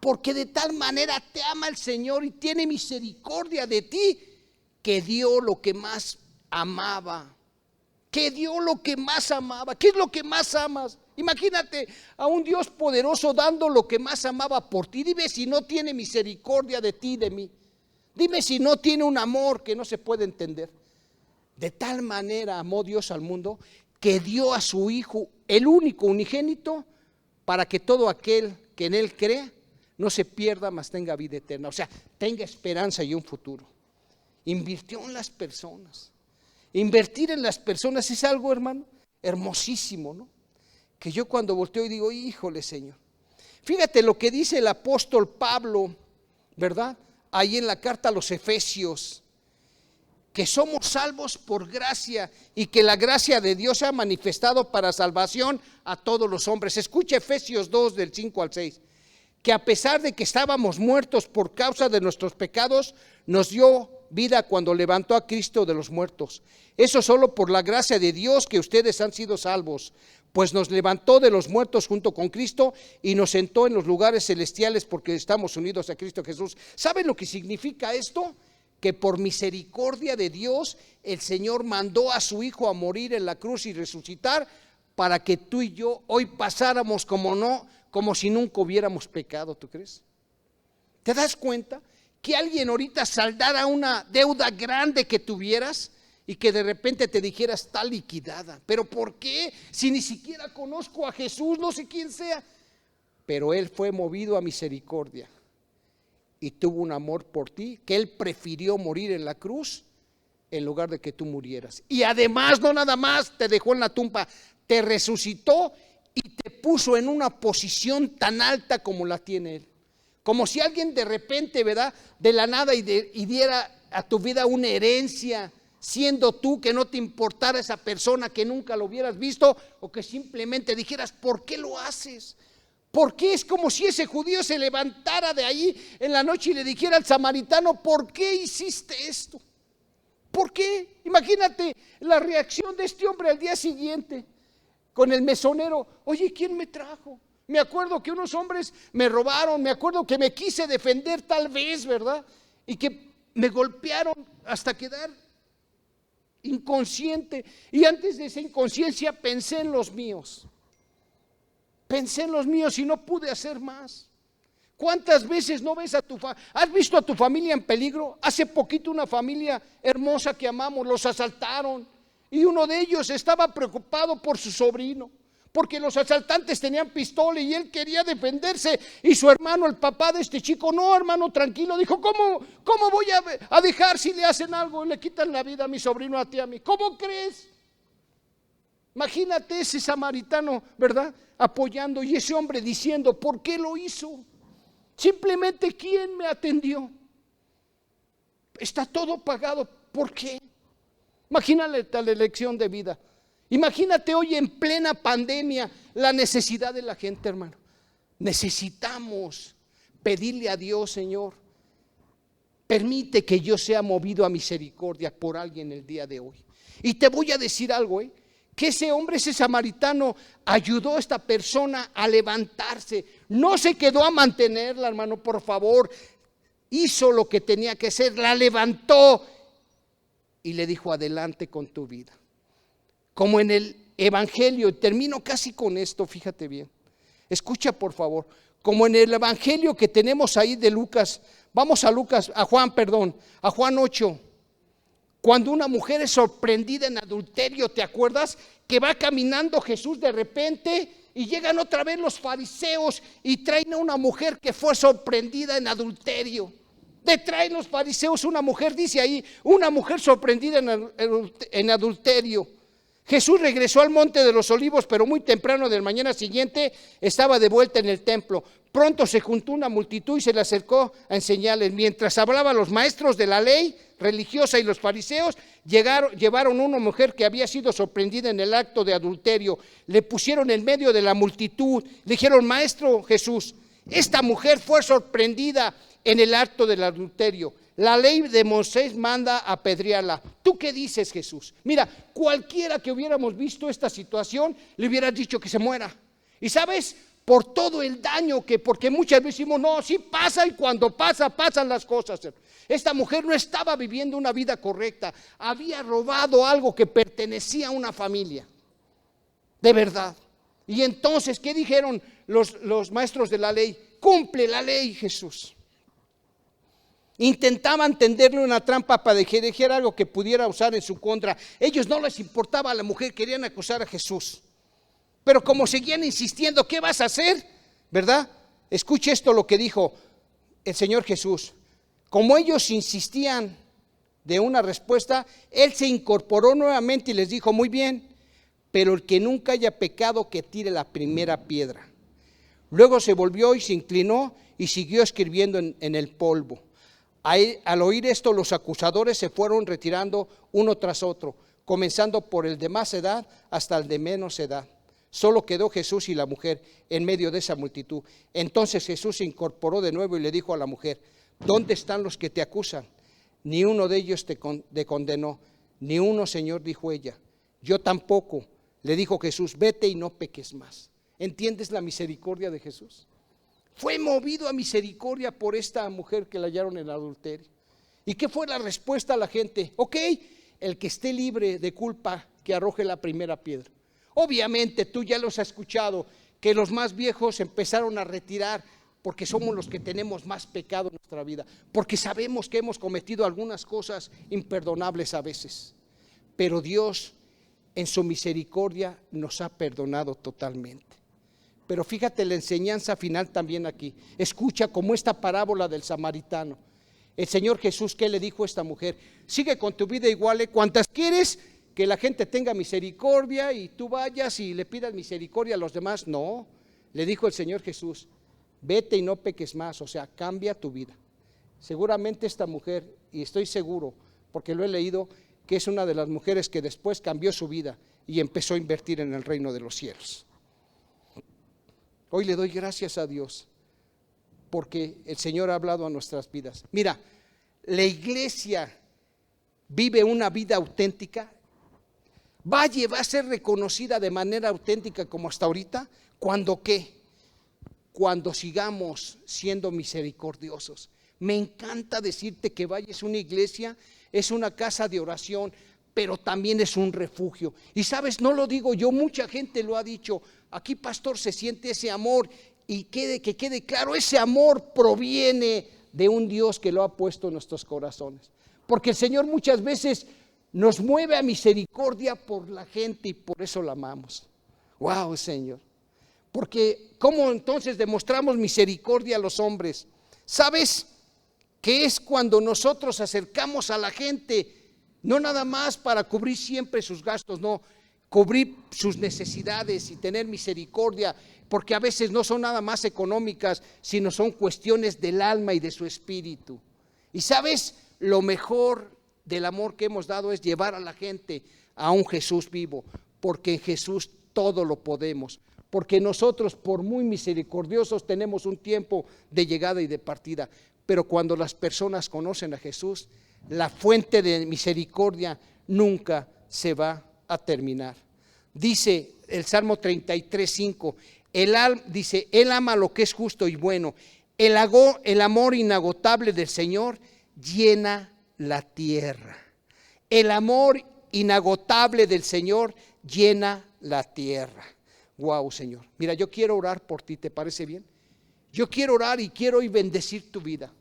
porque de tal manera te ama el Señor y tiene misericordia de ti, que dio lo que más amaba. Que dio lo que más amaba. ¿Qué es lo que más amas? Imagínate a un Dios poderoso dando lo que más amaba por ti. Dime si no tiene misericordia de ti, de mí. Dime si no tiene un amor que no se puede entender. De tal manera amó Dios al mundo que dio a su Hijo, el único unigénito, para que todo aquel que en Él cree no se pierda, mas tenga vida eterna. O sea, tenga esperanza y un futuro. Invirtió en las personas. Invertir en las personas es algo, hermano, hermosísimo, ¿no? Que yo cuando volteo y digo, híjole, Señor. Fíjate lo que dice el apóstol Pablo, ¿verdad? Ahí en la carta a los Efesios, que somos salvos por gracia y que la gracia de Dios se ha manifestado para salvación a todos los hombres. Escucha Efesios 2 del 5 al 6, que a pesar de que estábamos muertos por causa de nuestros pecados, nos dio vida cuando levantó a Cristo de los muertos. Eso solo por la gracia de Dios que ustedes han sido salvos, pues nos levantó de los muertos junto con Cristo y nos sentó en los lugares celestiales porque estamos unidos a Cristo Jesús. ¿Saben lo que significa esto? Que por misericordia de Dios el Señor mandó a su Hijo a morir en la cruz y resucitar para que tú y yo hoy pasáramos como si nunca hubiéramos pecado. ¿Tú crees? ¿Te das cuenta? Que alguien ahorita saldara una deuda grande que tuvieras y que de repente te dijera está liquidada. ¿Pero por qué? Si ni siquiera conozco a Jesús, no sé quién sea. Pero Él fue movido a misericordia y tuvo un amor por ti, que Él prefirió morir en la cruz en lugar de que tú murieras. Y además, no nada más te dejó en la tumba, te resucitó y te puso en una posición tan alta como la tiene Él. Como si alguien de repente, ¿verdad?, de la nada y diera a tu vida una herencia, siendo tú que no te importara esa persona, que nunca lo hubieras visto, o que simplemente dijeras, ¿por qué lo haces? ¿Por qué? Es como si ese judío se levantara de ahí en la noche y le dijera al samaritano, ¿por qué hiciste esto? ¿Por qué? Imagínate la reacción de este hombre al día siguiente, con el mesonero, oye, ¿quién me trajo? Me acuerdo que unos hombres me robaron, me acuerdo que me quise defender tal vez, ¿verdad? Y que me golpearon hasta quedar inconsciente. Y antes de esa inconsciencia pensé en los míos. Pensé en los míos y no pude hacer más. ¿Cuántas veces no ves a has visto a tu familia en peligro? Hace poquito una familia hermosa que amamos, los asaltaron. Y uno de ellos estaba preocupado por su sobrino, porque los asaltantes tenían pistola y él quería defenderse, y su hermano, el papá de este chico, no, hermano, tranquilo, dijo, ¿cómo voy a dejar si le hacen algo y le quitan la vida a mi sobrino, a ti, a mí? ¿Cómo crees? Imagínate ese samaritano, ¿verdad?, apoyando, y ese hombre diciendo, ¿por qué lo hizo? Simplemente, ¿quién me atendió? Está todo pagado, ¿por qué? Imagínate la elección de vida. Imagínate hoy en plena pandemia la necesidad de la gente, hermano. Necesitamos pedirle a Dios, Señor, permite que yo sea movido a misericordia por alguien el día de hoy. Y te voy a decir algo, que ese hombre, ese samaritano, ayudó a esta persona a levantarse. No se quedó a mantenerla, hermano, por favor. Hizo lo que tenía que hacer, la levantó y le dijo, adelante con tu vida. Como en el Evangelio, y termino casi con esto, fíjate bien, escucha por favor, como en el Evangelio que tenemos ahí de Lucas, vamos a Juan 8, cuando una mujer es sorprendida en adulterio, ¿te acuerdas? Que va caminando Jesús de repente y llegan otra vez los fariseos y traen a una mujer que fue sorprendida en adulterio. Traen los fariseos una mujer, dice ahí, una mujer sorprendida en adulterio. Jesús regresó al monte de los olivos, pero muy temprano del mañana siguiente estaba de vuelta en el templo. Pronto se juntó una multitud y se le acercó a enseñarles. Mientras hablaban los maestros de la ley religiosa y los fariseos, llevaron una mujer que había sido sorprendida en el acto de adulterio. Le pusieron en medio de la multitud, le dijeron, Maestro Jesús, Esta mujer fue sorprendida en el acto del adulterio. La ley de Moisés manda apedrearla. ¿Tú qué dices, Jesús? Mira, cualquiera que hubiéramos visto esta situación, le hubiera dicho que se muera. Y sabes, por todo el daño porque muchas veces decimos, no, sí pasa, y cuando pasa, pasan las cosas. Esta mujer no estaba viviendo una vida correcta, había robado algo que pertenecía a una familia, de verdad. Y entonces, ¿qué dijeron los maestros de la ley? Cumple la ley, Jesús. Intentaban tenderle una trampa para que dijera algo que pudiera usar en su contra. Ellos no les importaba a la mujer, querían acusar a Jesús. Pero como seguían insistiendo, ¿qué vas a hacer? ¿Verdad? Escuche esto lo que dijo el Señor Jesús. Como ellos insistían de una respuesta, Él se incorporó nuevamente y les dijo, muy bien, pero el que nunca haya pecado, que tire la primera piedra. Luego se volvió y se inclinó y siguió escribiendo en el polvo. Al oír esto, los acusadores se fueron retirando uno tras otro, comenzando por el de más edad hasta el de menos edad. Solo quedó Jesús y la mujer en medio de esa multitud. Entonces Jesús se incorporó de nuevo y le dijo a la mujer, ¿dónde están los que te acusan? Ni uno de ellos te condenó. Ni uno, Señor, dijo ella. Yo tampoco, le dijo Jesús, vete y no peques más. ¿Entiendes la misericordia de Jesús? Fue movido a misericordia por esta mujer que la hallaron en adulterio. ¿Y qué fue la respuesta a la gente? Ok, el que esté libre de culpa, que arroje la primera piedra. Obviamente tú ya los has escuchado, que los más viejos empezaron a retirar, porque somos los que tenemos más pecado en nuestra vida, porque sabemos que hemos cometido algunas cosas imperdonables a veces, pero Dios en su misericordia nos ha perdonado totalmente. Pero fíjate la enseñanza final también aquí. Escucha como esta parábola del samaritano. El Señor Jesús, ¿qué le dijo a esta mujer? Sigue con tu vida igual, cuantas quieres que la gente tenga misericordia y tú vayas y le pidas misericordia a los demás. No, le dijo el Señor Jesús, vete y no peques más, o sea, cambia tu vida. Seguramente esta mujer, y estoy seguro, porque lo he leído, que es una de las mujeres que después cambió su vida y empezó a invertir en el reino de los cielos. Hoy le doy gracias a Dios porque el Señor ha hablado a nuestras vidas. Mira, la iglesia vive una vida auténtica, va a ser reconocida de manera auténtica como hasta ahorita, ¿cuándo qué? Cuando sigamos siendo misericordiosos. Me encanta decirte que vayas a una iglesia, es una casa de oración, pero también es un refugio. Y sabes, no lo digo yo, mucha gente lo ha dicho. Aquí, pastor, se siente ese amor y que quede claro, ese amor proviene de un Dios que lo ha puesto en nuestros corazones. Porque el Señor muchas veces nos mueve a misericordia por la gente y por eso la amamos. Wow, Señor. Porque ¿cómo entonces demostramos misericordia a los hombres? ¿Sabes qué es cuando nosotros acercamos a la gente? No nada más para cubrir siempre sus gastos, no, cubrir sus necesidades y tener misericordia, porque a veces no son nada más económicas, sino son cuestiones del alma y de su espíritu. Y sabes, lo mejor del amor que hemos dado es llevar a la gente a un Jesús vivo, porque en Jesús todo lo podemos, porque nosotros por muy misericordiosos tenemos un tiempo de llegada y de partida, pero cuando las personas conocen a Jesús, la fuente de misericordia nunca se va a terminar. Dice el Salmo 33:5, dice, Él ama lo que es justo y bueno. El amor inagotable del Señor llena la tierra. El amor inagotable del Señor llena la tierra. Wow, Señor. Mira, yo quiero orar por ti, ¿te parece bien? Yo quiero orar y quiero hoy bendecir tu vida.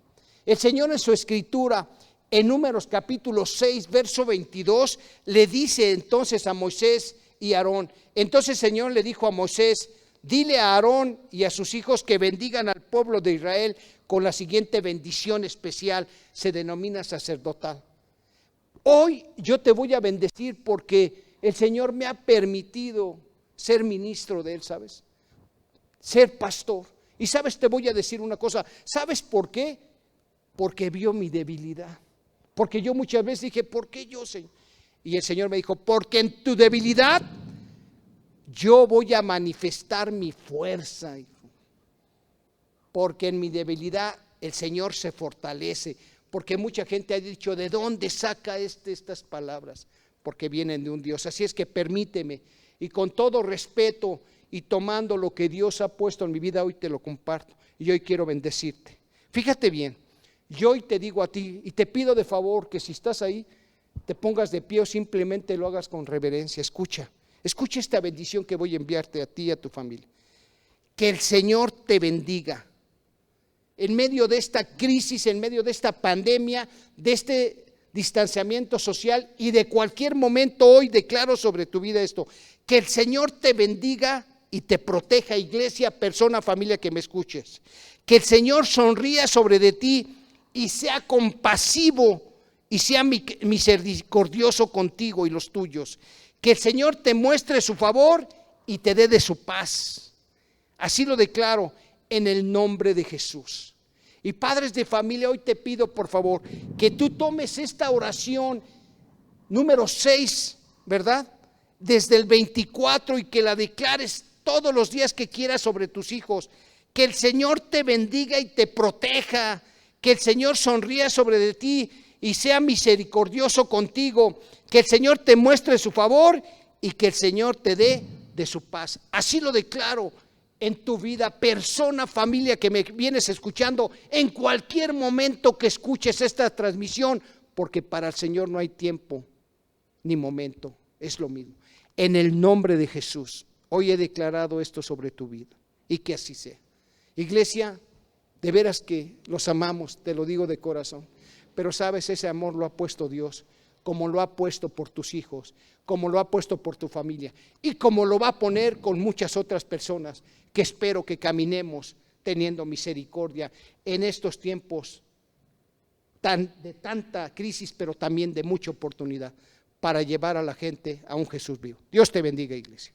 El Señor en su escritura, en Números capítulo 6, verso 22, le dice entonces a Moisés y Aarón. Entonces el Señor le dijo a Moisés, dile a Aarón y a sus hijos que bendigan al pueblo de Israel con la siguiente bendición especial, se denomina sacerdotal. Hoy yo te voy a bendecir porque el Señor me ha permitido ser ministro de Él, ¿sabes? Ser pastor. Y sabes, te voy a decir una cosa, ¿sabes por qué? Porque vio mi debilidad. Porque yo muchas veces dije, ¿por qué yo, Señor? Y el Señor me dijo, porque en tu debilidad yo voy a manifestar mi fuerza, hijo. porque en mi debilidad el Señor se fortalece. Porque mucha gente ha dicho, ¿de dónde saca estas palabras? Porque vienen de un Dios. Así es que permíteme, y con todo respeto y tomando lo que Dios ha puesto en mi vida, hoy te lo comparto. Y hoy quiero bendecirte. Fíjate bien, yo hoy te digo a ti, y te pido de favor que si estás ahí, te pongas de pie o simplemente lo hagas con reverencia. Escucha esta bendición que voy a enviarte a ti y a tu familia. Que el Señor te bendiga. En medio de esta crisis, en medio de esta pandemia, de este distanciamiento social y de cualquier momento, hoy declaro sobre tu vida esto: que el Señor te bendiga y te proteja, iglesia, persona, familia que me escuches. Que el Señor sonría sobre de ti y sea compasivo y sea misericordioso contigo y los tuyos. Que el Señor te muestre su favor y te dé de su paz. Así lo declaro en el nombre de Jesús. Y padres de familia, hoy te pido por favor que tú tomes esta oración número 6, ¿verdad? Desde el 24, y que la declares todos los días que quieras sobre tus hijos. Que el Señor te bendiga y te proteja. Que el Señor sonría sobre de ti y sea misericordioso contigo. Que el Señor te muestre su favor y que el Señor te dé de su paz. Así lo declaro en tu vida, persona, familia que me vienes escuchando, en cualquier momento que escuches esta transmisión, porque para el Señor no hay tiempo ni momento, es lo mismo. En el nombre de Jesús, hoy he declarado esto sobre tu vida, y que así sea. Iglesia, de veras que los amamos, te lo digo de corazón, pero sabes, ese amor lo ha puesto Dios, como lo ha puesto por tus hijos, como lo ha puesto por tu familia, y como lo va a poner con muchas otras personas, que espero que caminemos teniendo misericordia en estos tiempos de tanta crisis, pero también de mucha oportunidad, para llevar a la gente a un Jesús vivo. Dios te bendiga, iglesia.